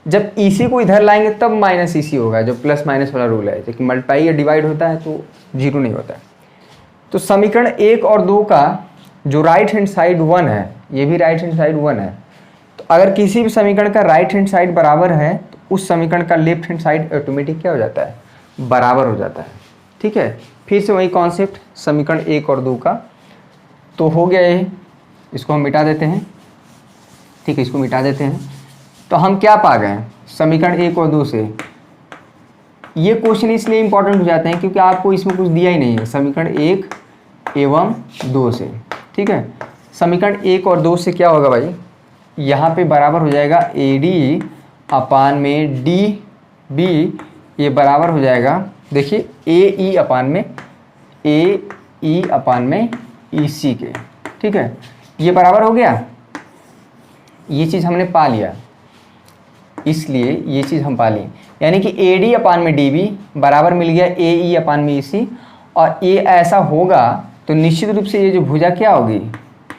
जब EC को इधर लाएंगे तब माइनस EC होगा, जो प्लस माइनस वाला रूल है, जबकि मल्टीप्लाई या डिवाइड होता है तो 0 नहीं होता है। तो समीकरण 1 और 2 का जो राइट हैंड साइड 1 है, ये भी राइट हैंड साइड 1 है, तो अगर किसी भी समीकरण का राइट हैंड साइड बराबर है तो उस समीकरण का लेफ्ट हैंड साइड ऑटोमेटिक क्या हो जाता है, बराबर हो जाता है, ठीक है। फिर से वही कॉन्सेप्ट समीकरण 1 और 2 का, तो हो गया ये, इसको हम मिटा देते हैं। ठीक है, इसको मिटा देते हैं। तो हम क्या पा गए समीकरण 1 और 2 से। ये क्वेश्चन इसलिए इंपॉर्टेंट हो जाते हैं क्योंकि आपको इसमें कुछ दिया ही नहीं है, समीकरण 1 एवं 2 से। ठीक है, समीकरण 1 और 2 से क्या होगा भाई, यहाँ पे बराबर हो जाएगा AD अपान में DB, ये बराबर हो जाएगा, देखिए AE अपान में EC के। ठीक है, ये बराबर हो गया, ये चीज़ हमने पा लिया, इसलिए ये चीज़ हम पा ली, यानी कि AD अपान में DB बराबर मिल गया AE अपान में EC। और ये ऐसा होगा तो निश्चित रूप से ये जो भुजा क्या होगी,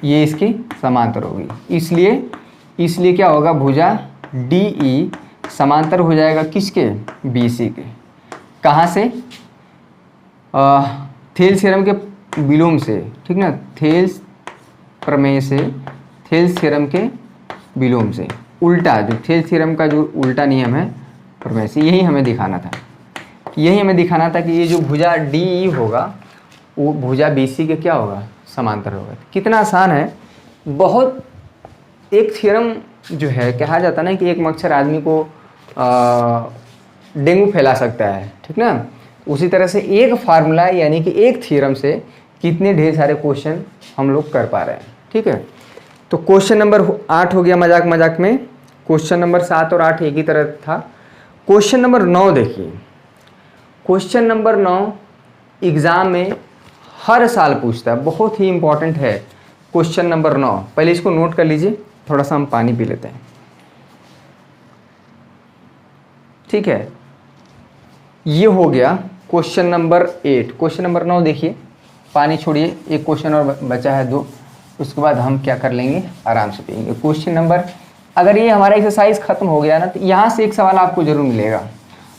ये इसकी समांतर होगी। इसलिए क्या होगा, भुजा DE समांतर हो जाएगा किसके, BC के। कहाँ से, थेल्स थ्योरम के विलोम से, ठीक ना, थेल्स प्रमेय से, थेल्स थ्योरम के विलोम से, उल्टा जो थेल्स थ्योरम का जो उल्टा नियम है प्रमेय से, यही हमें दिखाना था कि ये जो भुजा DE होगा वो भुजा BC के क्या होगा, समांतर होगा। कितना आसान है, बहुत। एक थ्योरम जो है, कहा जाता है ना कि एक मच्छर आदमी को डेंगू फैला सकता है, ठीक ना, उसी तरह से एक फार्मूला यानी कि एक थ्योरम से कितने ढेर सारे क्वेश्चन हम लोग कर पा रहे हैं। ठीक है, तो क्वेश्चन नंबर 8 हो गया मजाक में। क्वेश्चन नंबर 7 और 8 एक ही तरह था। क्वेश्चन नंबर 9 देखिए, क्वेश्चन नंबर 9 एग्ज़ाम में हर साल पूछता है, बहुत ही इंपॉर्टेंट है क्वेश्चन नंबर 9। पहले इसको नोट कर लीजिए, थोड़ा सा हम पानी पी लेते हैं। ठीक है, ये हो गया क्वेश्चन नंबर 8। क्वेश्चन नंबर 9 देखिए, पानी छोड़िए, एक क्वेश्चन और बचा है 2, उसके बाद हम क्या कर लेंगे, आराम से पिएंगे। क्वेश्चन नंबर, अगर ये हमारा एक्सरसाइज खत्म हो गया ना तो यहाँ से एक सवाल आपको जरूर मिलेगा,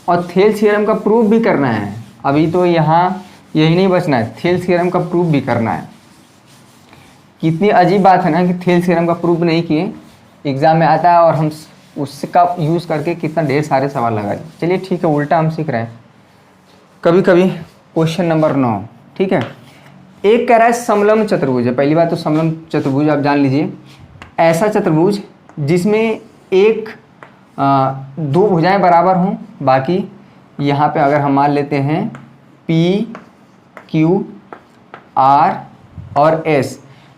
और थेल्स थ्योरम का प्रूफ भी करना है। अभी तो यहाँ यही नहीं बचना है, थेल्स थ्योरम का प्रूफ भी करना है। कितनी अजीब बात है ना कि थेल्स थ्योरम का प्रूफ नहीं किए, एग्जाम में आता है और हम उसका यूज़ करके कितना ढेर सारे सवाल लगा दिए। चलिए ठीक है, उल्टा हम सीख रहे हैं कभी कभी। क्वेश्चन नंबर 9, ठीक है, एक कह रहा है समलंब चतुर्भुज है। पहली बात तो समलंब चतुर्भुज आप जान लीजिए, ऐसा चतुर्भुज जिसमें दो भुजाएं बराबर हों, बाकी यहाँ पे अगर हम मान लेते हैं P, Q, R और S।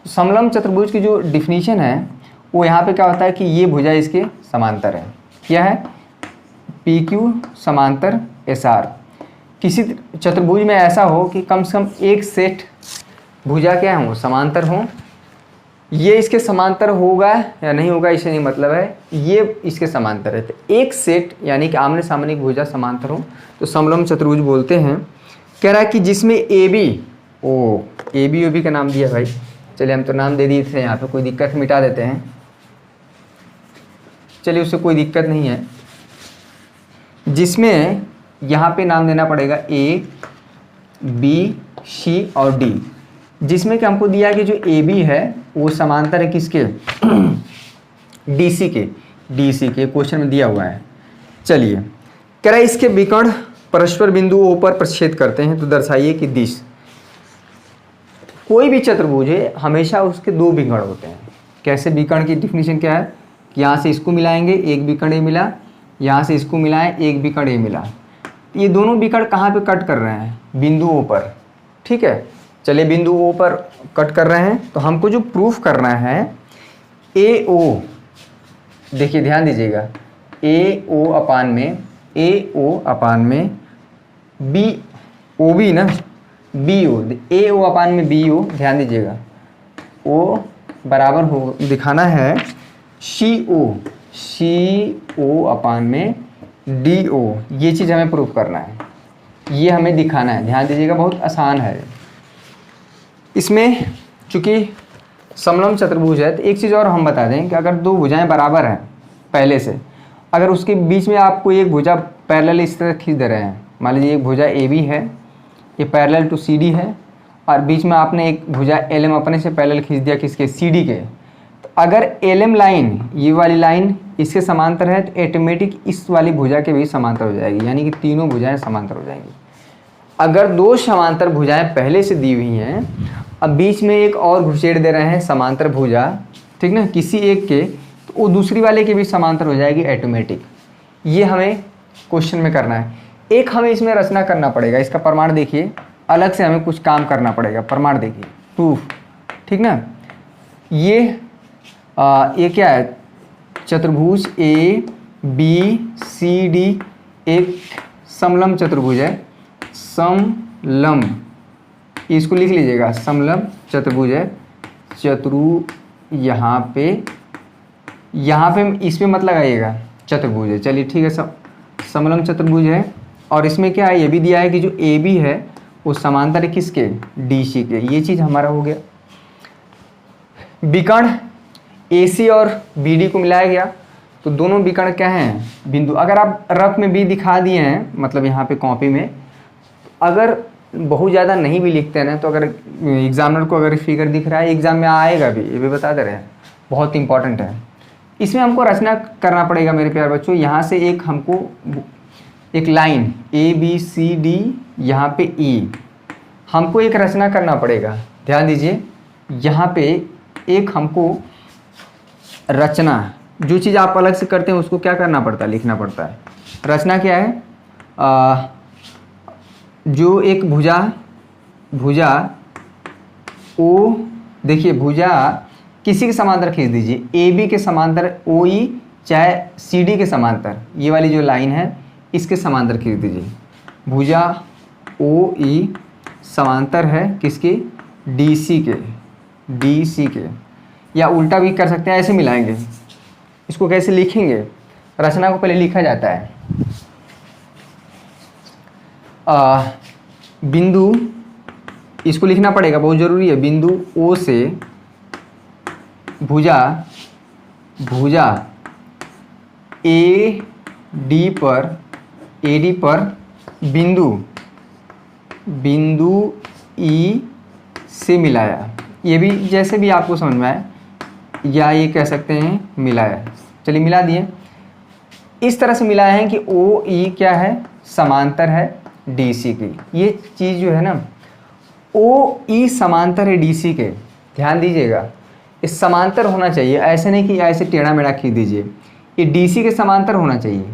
समलंब चतुर्भुज की जो डिफिनीशन है वो यहाँ पे क्या होता है कि ये भुजा इसके समांतर है। क्या है, PQ समांतर SR। किसी चतुर्भुज में ऐसा हो कि कम से कम एक सेट भुजा क्या हो, समांतर हो। ये इसके समांतर होगा या नहीं होगा इससे नहीं मतलब है, ये इसके समांतर है। तो एक सेट यानी कि आमने सामने की भुजा समांतर हो तो समलंब चतुर्भुज बोलते हैं। कह रहा है कि जिसमें AB का नाम दिया भाई, चलिए हम तो नाम दे दिए थे, यहाँ पे कोई दिक्कत, मिटा देते हैं, चलिए उससे कोई दिक्कत नहीं है। जिसमें यहाँ पे नाम देना पड़ेगा A, B, C और D, जिसमें कि हमको दिया कि जो AB है वो समांतर है किसके, DC के क्वेश्चन में दिया हुआ है। चलिए, कह रहा है इसके विकर्ण परस्पर बिंदुओं पर प्रच्छेद करते हैं तो दर्शाइए कि दिश। कोई भी चतुर्भुज है हमेशा उसके दो विकर्ण होते हैं। कैसे, विकर्ण की डिफिनीशन क्या है कि यहाँ से इसको मिलाएंगे, एक विकर्ण ये मिला, यहाँ से इसको मिलाएं, एक विकर्ण ये मिला। ये दोनों विकर्ण कहाँ पे कट कर रहे हैं, बिंदुओं पर। ठीक है, चलिए बिंदुओं पर कट कर रहे हैं तो हमको जो प्रूफ करना है AO, देखिए ध्यान दीजिएगा, AO अपान में OB ना, BO, AO अपान में BO, ध्यान दीजिएगा, O बराबर हो दिखाना है CO अपान में DO। ये चीज़ हमें प्रूफ करना है, ये हमें दिखाना है, ध्यान दीजिएगा, बहुत आसान है। इसमें चूँकि समलंब चतुर्भुज है तो एक चीज़ और हम बता दें कि अगर दो भुजाएं बराबर हैं पहले से, अगर उसके बीच में आपको एक भुजा पैरेलल इस तरह खींच दे रहे हैं, मान लीजिए एक भुजा AB है, ये पैरेलल टू CD है, और बीच में आपने एक भुजा LM अपने से पैरेलल खींच दिया किसके, CD के। तो अगर LM लाइन, ये वाली लाइन इसके समांतर है तो ऑटोमेटिक इस वाली भुजा के भी समांतर हो जाएगी, यानी कि तीनों भुजाएं समांतर हो जाएंगी। अगर दो समांतर भुजाएं पहले से दी हुई हैं, अब बीच में एक और घुसेड़ दे रहे हैं समांतर भुजा, ठीक ना, किसी एक के, तो वो दूसरी वाले के भी समांतर हो जाएगी ऑटोमेटिक। ये हमें क्वेश्चन में करना है। एक हमें इसमें रचना करना पड़ेगा, इसका प्रमाण देखिए, अलग से हमें कुछ काम करना पड़ेगा। प्रमाण देखिए, प्रूफ, ठीक ना। ये क्या है, चतुर्भुज ए बी सी डी एक समलंब चतुर्भुज है, समलंब, इसको लिख लीजिएगा, समलंब चतुर्भुज है। यहाँ पे इसमें मत लगाइएगा, चतुर्भुज है, चलिए ठीक है, समलंब चतुर्भुज है। और इसमें क्या है, ये भी दिया है कि जो ए बी है वो समांतर है किसके, डी सी के। ये चीज़ हमारा हो गया। विकर्ण ए सी और बी डी को मिलाया गया, तो दोनों विकर्ण क्या हैं, बिंदु। अगर आप रफ में भी दिखा दिए हैं, मतलब यहाँ पे कॉपी में, अगर बहुत ज़्यादा नहीं भी लिखते हैं ना, तो अगर एग्जामिनर को अगर फिगर दिख रहा है, एग्जाम में आएगा भी, ये भी बता दे रहे हैं, बहुत इंपॉर्टेंट है। इसमें हमको रचना करना पड़ेगा मेरे प्यारे बच्चों। यहाँ से हमको एक line A B C D, यहाँ पे ई, हमको एक रचना करना पड़ेगा। ध्यान दीजिए, यहाँ पे एक हमको रचना, जो चीज़ आप अलग से करते हैं उसको क्या करना पड़ता है, लिखना पड़ता है। रचना क्या है, जो एक भुजा ओ, देखिए भुजा किसी के समांतर खींच दीजिए, ए बी के समांतर ओ ई, चाहे सी डी के समांतर, ये वाली जो लाइन है इसके समांतर खींच दीजिए। भुजा ओ ई समांतर है किसके, डी सी के, या उल्टा भी कर सकते हैं, ऐसे मिलाएंगे। इसको कैसे लिखेंगे, रचना को पहले लिखा जाता है, बिंदु, इसको लिखना पड़ेगा, बहुत ज़रूरी है। बिंदु ओ से भुजा ए डी पर बिंदु ई से मिलाया। ये भी जैसे भी आपको समझ में आए, या ये कह सकते हैं मिलाया। चलिए मिला दिए, इस तरह से मिलाया है कि ओ ई क्या है, समांतर है डी सी की। ये चीज़ जो है ना, ओ ई समांतर है डी सी के, ध्यान दीजिएगा, इस समांतर होना चाहिए, ऐसे नहीं कि ऐसे टेढ़ा मेढ़ा खींच दीजिए। ये डी सी के समांतर होना चाहिए,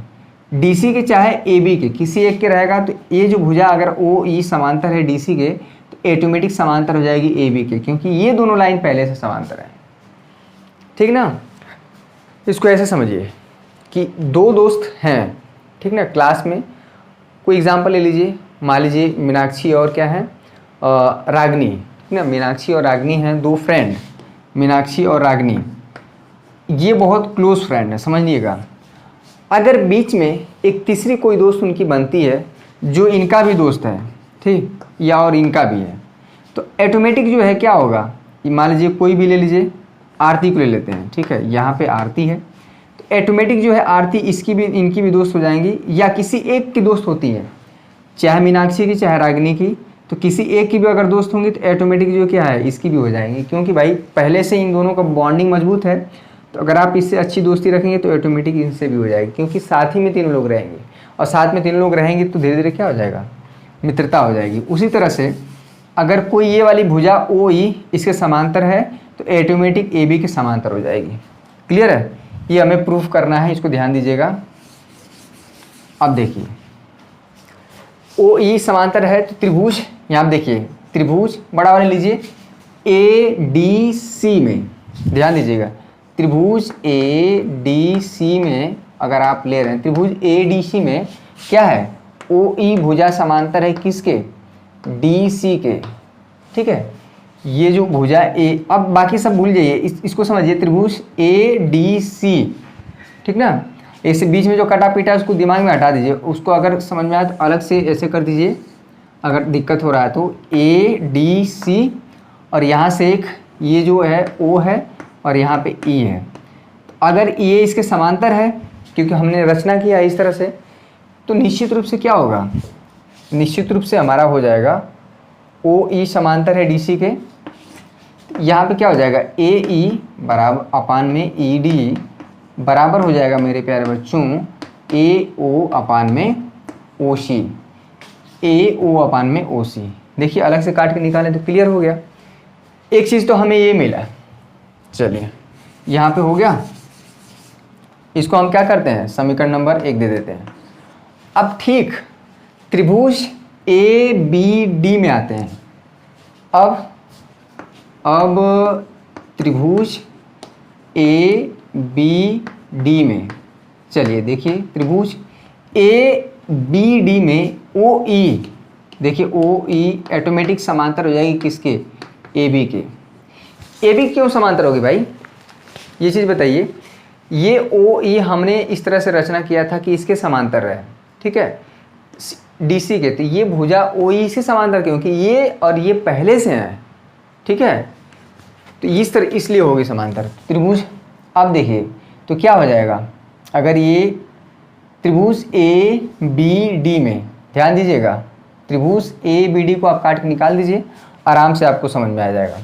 डी सी के चाहे ए बी के, किसी एक के रहेगा। तो ये जो भुजा अगर ओ ई समांतर है डी सी के, तो ऑटोमेटिक समांतर हो जाएगी ए बी के, क्योंकि ये दोनों लाइन पहले से समांतर है, ठीक ना। इसको ऐसे समझिए कि दो दोस्त हैं, ठीक ना, क्लास में। कोई एग्जांपल ले लीजिए, मान लीजिए मीनाक्षी और क्या है, रागनी, ठीक ना। मीनाक्षी और रागनी हैं, दो फ्रेंड, मीनाक्षी और रागनी, ये बहुत क्लोज फ्रेंड है, समझिएगा। अगर बीच में एक तीसरी कोई दोस्त उनकी बनती है जो इनका भी दोस्त है, ठीक, या और इनका भी है, तो ऑटोमेटिक जो है क्या होगा, मान लीजिए कोई भी ले लीजिए, आरती को ले लेते हैं, ठीक है, यहाँ पे आरती है, तो ऑटोमेटिक जो है आरती इसकी भी इनकी भी दोस्त हो जाएंगी, या किसी एक की दोस्त होती है, चाहे मीनाक्षी की चाहे रागिनी की, तो किसी एक की भी अगर दोस्त होंगी तो ऑटोमेटिक जो क्या है इसकी भी हो जाएंगी, क्योंकि भाई पहले से इन दोनों का बॉन्डिंग मजबूत है। तो अगर आप इससे अच्छी दोस्ती रखेंगे तो ऑटोमेटिक इनसे भी हो जाएगी, क्योंकि साथ ही में तीनों लोग रहेंगे, और साथ में तीनों लोग रहेंगे तो धीरे धीरे क्या हो जाएगा, मित्रता हो जाएगी। उसी तरह से अगर कोई ये वाली भुजा ओ ई इसके समांतर है तो ऑटोमेटिक ए बी के समांतर हो जाएगी। क्लियर है, ये हमें प्रूफ करना है, इसको ध्यान दीजिएगा। अब देखिए ओ ई समांतर है तो त्रिभुज, यहाँ देखिए त्रिभुज बड़ा वाले लीजिए, ए डी सी में, ध्यान दीजिएगा, त्रिभुज ए डी सी में अगर आप ले रहे हैं, त्रिभुज ए डी सी में क्या है, ओ ई भुजा समांतर है किसके, डी सी के, ठीक है। ये जो भुजा ए, अब बाकी सब भूल जाइए, इसको समझिए, त्रिभुज ए डी सी, ठीक ना। ऐसे बीच में जो कटा पीटा है उसको दिमाग में हटा दीजिए, उसको अगर समझ में आए तो अलग से ऐसे कर दीजिए, अगर दिक्कत हो रहा है तो। ए डी सी और यहाँ से एक ये जो है ओ है और यहाँ पे ई है, तो अगर ये इसके समांतर है, क्योंकि हमने रचना किया है इस तरह से, तो निश्चित रूप से क्या होगा, निश्चित रूप से हमारा हो जाएगा ओ ई समांतर है डी सी के, यहाँ पे क्या हो जाएगा, ए ई बराबर अपान में ई डी बराबर हो जाएगा मेरे प्यारे बच्चों ए ओ अपान में ओ सी, ए ओ अपान में ओ सी। देखिए अलग से काट के निकालें तो क्लियर हो गया। एक चीज़ तो हमें ये मिला, चलिए यहाँ पे हो गया। इसको हम क्या करते हैं, समीकरण नंबर 1 दे देते हैं। अब ठीक त्रिभुज ए बी डी में आते हैं। अब त्रिभुज ए बी डी में चलिए देखिए, त्रिभुज ए बी डी में ओ ई, देखिए ओ ई ऑटोमेटिक समांतर हो जाएगी किसके, ए बी के। ए बी क्यों समांतर होगी भाई, ये चीज़ बताइए। ये ओ ई हमने इस तरह से रचना किया था कि इसके समांतर रहे, ठीक है, डी सी के। तो ये भुजा ओ ई से समांतर क्योंकि ये और ये पहले से हैं, ठीक है, तो इस तरह इसलिए होगी समांतर त्रिभुज। अब देखिए तो क्या हो जाएगा, अगर ये त्रिभुज ए बी डी में, ध्यान दीजिएगा, त्रिभुज ए बी डी को आप काट के निकाल दीजिए, आराम से आपको समझ में आ जाएगा।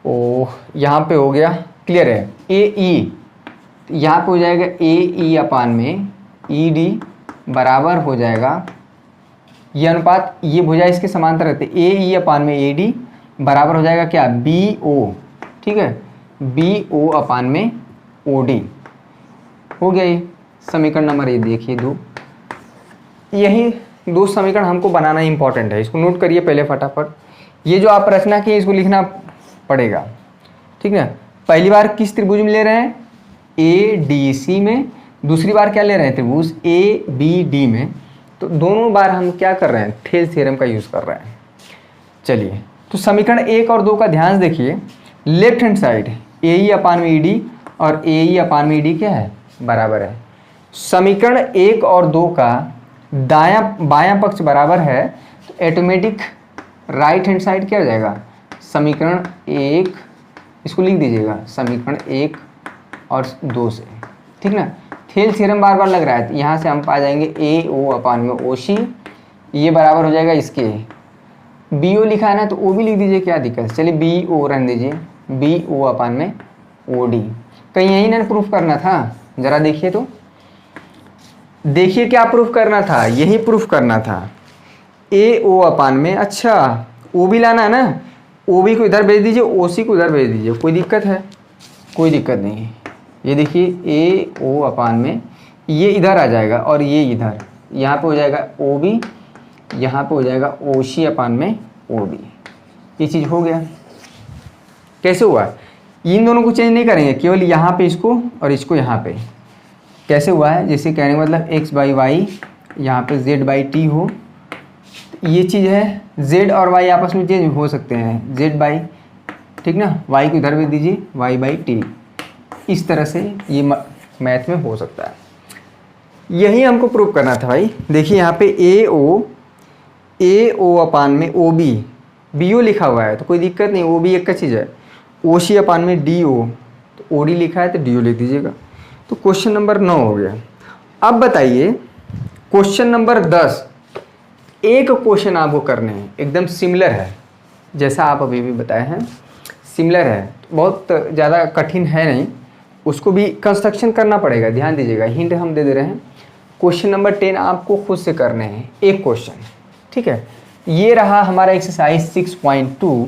ओह यहाँ पे हो गया, क्लियर है। ए ई, यहाँ पे हो जाएगा ए ई अपान में ई डी बराबर हो जाएगा, ये अनुपात ये भुजा इसके समांतर रहते, ए ई अपान में ए डी बराबर हो जाएगा क्या, बी ओ, ठीक है, बी ओ अपान में ओ डी। हो गया ये समीकरण नंबर, ये देखिए 2। यही 2 समीकरण हमको बनाना इंपॉर्टेंट है, इसको नोट करिए पहले फटाफट। ये जो आप रचना की इसको लिखना पड़ेगा, ठीक है। पहली बार किस त्रिभुज में ले रहे हैं, ए डी सी में, दूसरी बार क्या ले रहे हैं, त्रिभुज ए बी डी में। तो दोनों बार हम क्या कर रहे हैं, थेल थ्योरम का यूज़ कर रहे हैं। चलिए तो समीकरण 1 और 2 का ध्यान देखिए। लेफ्ट हैंड साइड ए ई अपान में ई डी और ए ई अपान में ई डी क्या है, बराबर है। समीकरण 1 और 2 का दायां बायां पक्ष बराबर है, तो ऑटोमेटिक राइट हैंड साइड क्या हो जाएगा, समीकरण 1, इसको लिख दीजिएगा समीकरण 1 और 2 से, ठीक ना। थेल थ्योरम बार बार लग रहा है, तो यहाँ से हम पा जाएंगे ए ओ अपान में ओ सी, ये बराबर हो जाएगा इसके, बी ओ लिखा है ना तो ओ भी लिख दीजिए, क्या दिक्कत है। चलिए बी ओ रहने दीजिए, बी ओ अपान में ओ डी। कहीं यही ना प्रूफ करना था, ज़रा देखिए तो, देखिए क्या प्रूफ करना था, यही प्रूफ करना था। ए ओ अपान में, अच्छा ओ भी लाना है ना, ओ बी को इधर भेज दीजिए, ओ सी को इधर भेज दीजिए, कोई दिक्कत है, कोई दिक्कत नहीं है। ये देखिए ए ओ अपान में ये इधर आ जाएगा और ये इधर, यहाँ पे हो जाएगा ओ बी, यहाँ पे हो जाएगा ओ सी अपान में ओ डी। ये चीज़ हो गया। कैसे हुआ, इन दोनों को चेंज नहीं करेंगे, केवल यहाँ पे इसको और इसको यहाँ पे। कैसे हुआ है, जैसे कहने का मतलब x बाई वाई, यहाँ पे z बाई टी हो, ये चीज़ है। z और y आपस में चेंज हो सकते हैं, z बाई, ठीक ना, y को इधर भी दीजिए, y बाई टी। इस तरह से ये मैथ में हो सकता है। यही हमको प्रूव करना था भाई। देखिए यहाँ पे ए ओ अपान में ओ बी ओ लिखा हुआ है तो कोई दिक्कत नहीं, ओ बी एक का चीज़ है। ओ सी अपान में डी ओ, तो ओ डी लिखा है तो डी ओ लिख दीजिएगा। तो क्वेश्चन नंबर 9 हो गया। अब बताइए क्वेश्चन नंबर 10। एक क्वेश्चन आपको करने हैं, एकदम सिमिलर है जैसा आप अभी भी बताए हैं, सिमिलर है, बहुत ज़्यादा कठिन है नहीं, उसको भी कंस्ट्रक्शन करना पड़ेगा। ध्यान दीजिएगा, हिंट हम दे दे रहे हैं। क्वेश्चन नंबर 10 आपको खुद से करने हैं, एक क्वेश्चन, ठीक है। ये रहा हमारा एक्सरसाइज 6.2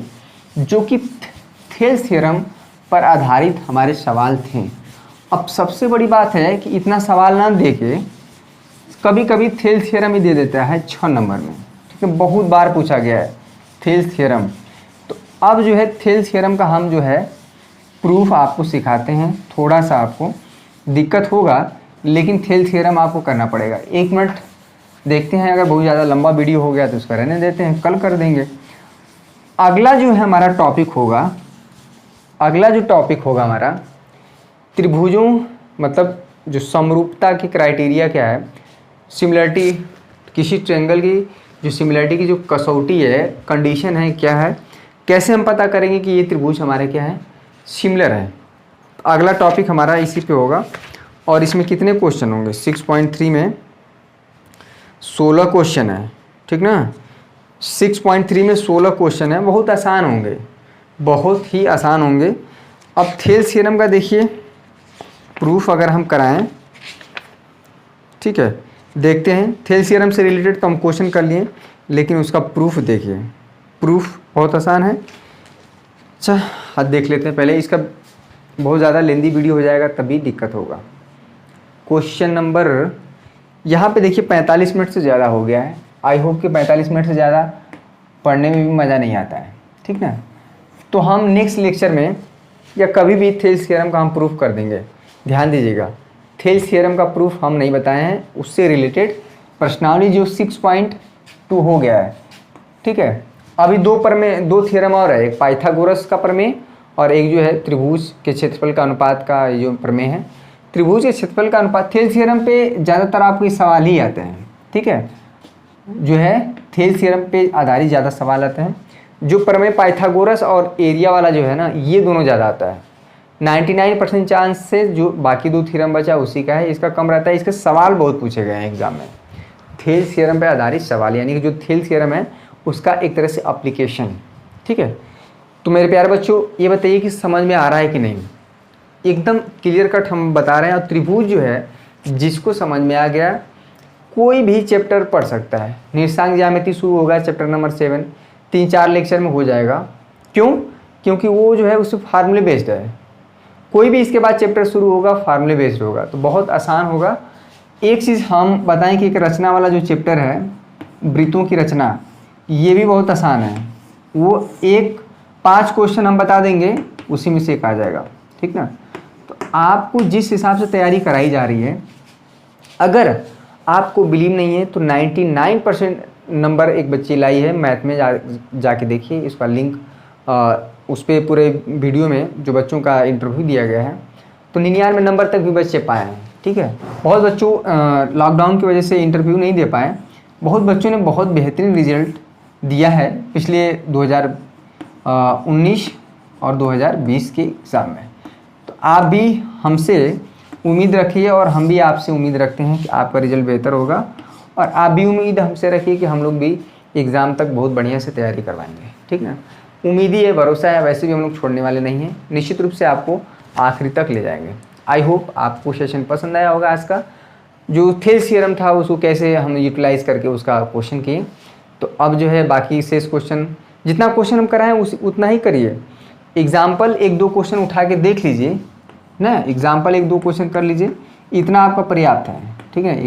जो कि थेल थ्योरम पर आधारित हमारे सवाल थे। अब सबसे बड़ी बात है कि इतना सवाल ना दे के कभी कभी थेल थ्योरम ही दे देता है 6 नंबर में, ठीक है, बहुत बार पूछा गया है थेल थ्योरम। तो अब जो है थेल थ्योरम का हम जो है प्रूफ आपको सिखाते हैं। थोड़ा सा आपको दिक्कत होगा लेकिन थेल थ्योरम आपको करना पड़ेगा। 1 मिनट देखते हैं, अगर बहुत ज़्यादा लंबा वीडियो हो गया तो उसका रहने देते हैं, कल कर देंगे। अगला जो है हमारा टॉपिक होगा, अगला जो टॉपिक होगा हमारा त्रिभुजों, मतलब जो समरूपता की क्राइटेरिया क्या है, सिमिलरिटी, किसी ट्रायंगल की जो सिमिलरिटी की जो कसौटी है, कंडीशन है, क्या है, कैसे हम पता करेंगे कि ये त्रिभुज हमारे क्या है, सिमिलर है। अगला टॉपिक हमारा इसी पे होगा। और इसमें कितने क्वेश्चन होंगे, 6.3 में 16 क्वेश्चन है, ठीक ना। 6.3 में 16 क्वेश्चन है, बहुत आसान होंगे, बहुत ही आसान होंगे। अब थेल थ्योरम का देखिए प्रूफ अगर हम कराएं, ठीक है, देखते हैं। थेल थ्योरम से रिलेटेड तो हम क्वेश्चन कर लिए, लेकिन उसका प्रूफ देखिए, प्रूफ बहुत आसान है। अच्छा हाथ देख लेते हैं पहले, इसका बहुत ज़्यादा लेंदी वीडियो हो जाएगा तभी दिक्कत होगा। क्वेश्चन नंबर यहाँ पे देखिए 45 मिनट से ज़्यादा हो गया है। आई होप कि 45 मिनट से ज़्यादा पढ़ने में भी मज़ा नहीं आता है, ठीक ना। तो हम नेक्स्ट लेक्चर में या कभी भी थेल्स थ्योरम का हम प्रूफ कर देंगे। ध्यान दीजिएगा, थेल्स थ्योरम का प्रूफ हम नहीं बताए हैं, उससे रिलेटेड प्रश्नावली जो 6.2 हो गया है, ठीक है। अभी दो थ्योरम और है, एक पाइथागोरस का प्रमेय और एक जो है त्रिभुज के क्षेत्रफल का अनुपात का जो प्रमेय है। त्रिभुज के क्षेत्रफल का अनुपात, थेल्स थ्योरम पे ज़्यादातर आपको ये सवाल ही आते हैं, ठीक है। जो है थेल्स थ्योरम पे आधारित ज़्यादा सवाल आते हैं। जो प्रमेय पाइथागोरस और एरिया वाला जो है ना, ये दोनों ज़्यादा आता है। 99% चांस से जो बाकी दो थ्योरम बचा उसी का है, इसका कम रहता है। इसके सवाल बहुत पूछे गए हैं एग्जाम में, थेल्स थ्योरम पे आधारित सवाल, यानी कि जो थेल्स थ्योरम है उसका एक तरह से एप्लीकेशन, ठीक है। तो मेरे प्यारे बच्चों, ये बताइए कि समझ में आ रहा है कि नहीं। एकदम क्लियर कट हम बता रहे हैं। और त्रिभुज जो है, जिसको समझ में आ गया कोई भी चैप्टर पढ़ सकता है। निर्देशांक ज्यामिति शुरू होगा चैप्टर नंबर 7, 3-4 लेक्चर में हो जाएगा। क्यों? क्योंकि वो जो है उससे फार्मूले बेस्ड है। कोई भी इसके बाद चैप्टर शुरू होगा फार्मूले बेस्ड होगा, तो बहुत आसान होगा। एक चीज़ हम बताएं कि एक रचना वाला जो चैप्टर है, वृत्तों की रचना, ये भी बहुत आसान है। वो 5 क्वेश्चन हम बता देंगे, उसी में से एक आ जाएगा, ठीक ना। तो आपको जिस हिसाब से तैयारी कराई जा रही है, अगर आपको बिलीव नहीं है तो 99% नंबर एक बच्ची लाई है मैथ में, जाके देखिए इसका लिंक उस पर पूरे वीडियो में जो बच्चों का इंटरव्यू दिया गया है। तो 99 नंबर तक भी बच्चे पाए हैं, ठीक है। बहुत बच्चों लॉकडाउन की वजह से इंटरव्यू नहीं दे पाए, बहुत बच्चों ने बहुत बेहतरीन रिजल्ट दिया है पिछले 2019 और 2020 के एग्ज़ाम में। तो आप भी हमसे उम्मीद रखिए और हम भी आपसे उम्मीद रखते हैं कि आपका रिजल्ट बेहतर होगा, और आप भी उम्मीद हमसे रखिए कि हम लोग भी एग्ज़ाम तक बहुत बढ़िया से तैयारी करवाएंगे, ठीक ना। उम्मीद ही है, भरोसा है, वैसे भी हम लोग छोड़ने वाले नहीं हैं। निश्चित रूप से आपको आखिरी तक ले जाएंगे। आई होप आपको सेशन पसंद आया होगा। आज का जो थेल्स थ्योरम था उसको कैसे हम यूटिलाइज़ करके उसका क्वेश्चन किए। तो अब जो है बाकी शेष क्वेश्चन, जितना क्वेश्चन हम कराएं उतना ही करिए। एग्जाम्पल 1-2 क्वेश्चन उठा के देख लीजिए ना, एग्जाम्पल 1-2 क्वेश्चन कर लीजिए, इतना आपका पर्याप्त है, ठीक है।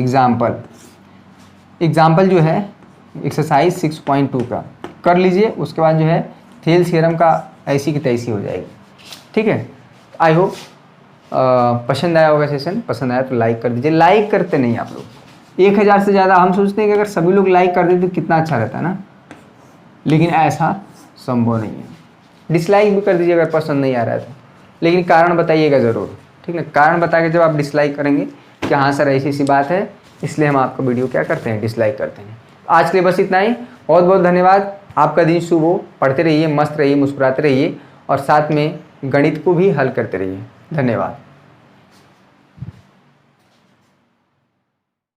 एग्जाम्पल जो है एक्सरसाइज 6.2 का कर लीजिए, उसके बाद जो है थेल्स थ्योरम का ऐसी की तैसी हो जाएगी, ठीक है। आई होप पसंद आया होगा सेशन। पसंद आया तो लाइक कर दीजिए। लाइक करते नहीं आप लोग, 1000 से ज़्यादा। हम सोचते हैं कि अगर सभी लोग लाइक कर देते तो कितना अच्छा रहता है ना, लेकिन ऐसा संभव नहीं है। डिसलाइक भी कर दीजिए अगर पसंद नहीं आ रहा है तो, लेकिन कारण बताइएगा ज़रूर, ठीक है। कारण बता के जब आप डिसलाइक करेंगे कि हाँ सर ऐसी सी बात है, इसलिए हम आपका वीडियो क्या करते हैं, डिसलाइक करते हैं। आज के लिए बस इतना ही। बहुत बहुत धन्यवाद। आपका दिन शुभ हो। पढ़ते रहिए, मस्त रहिए, मुस्कुराते रहिए और साथ में गणित को भी हल करते रहिए। धन्यवाद।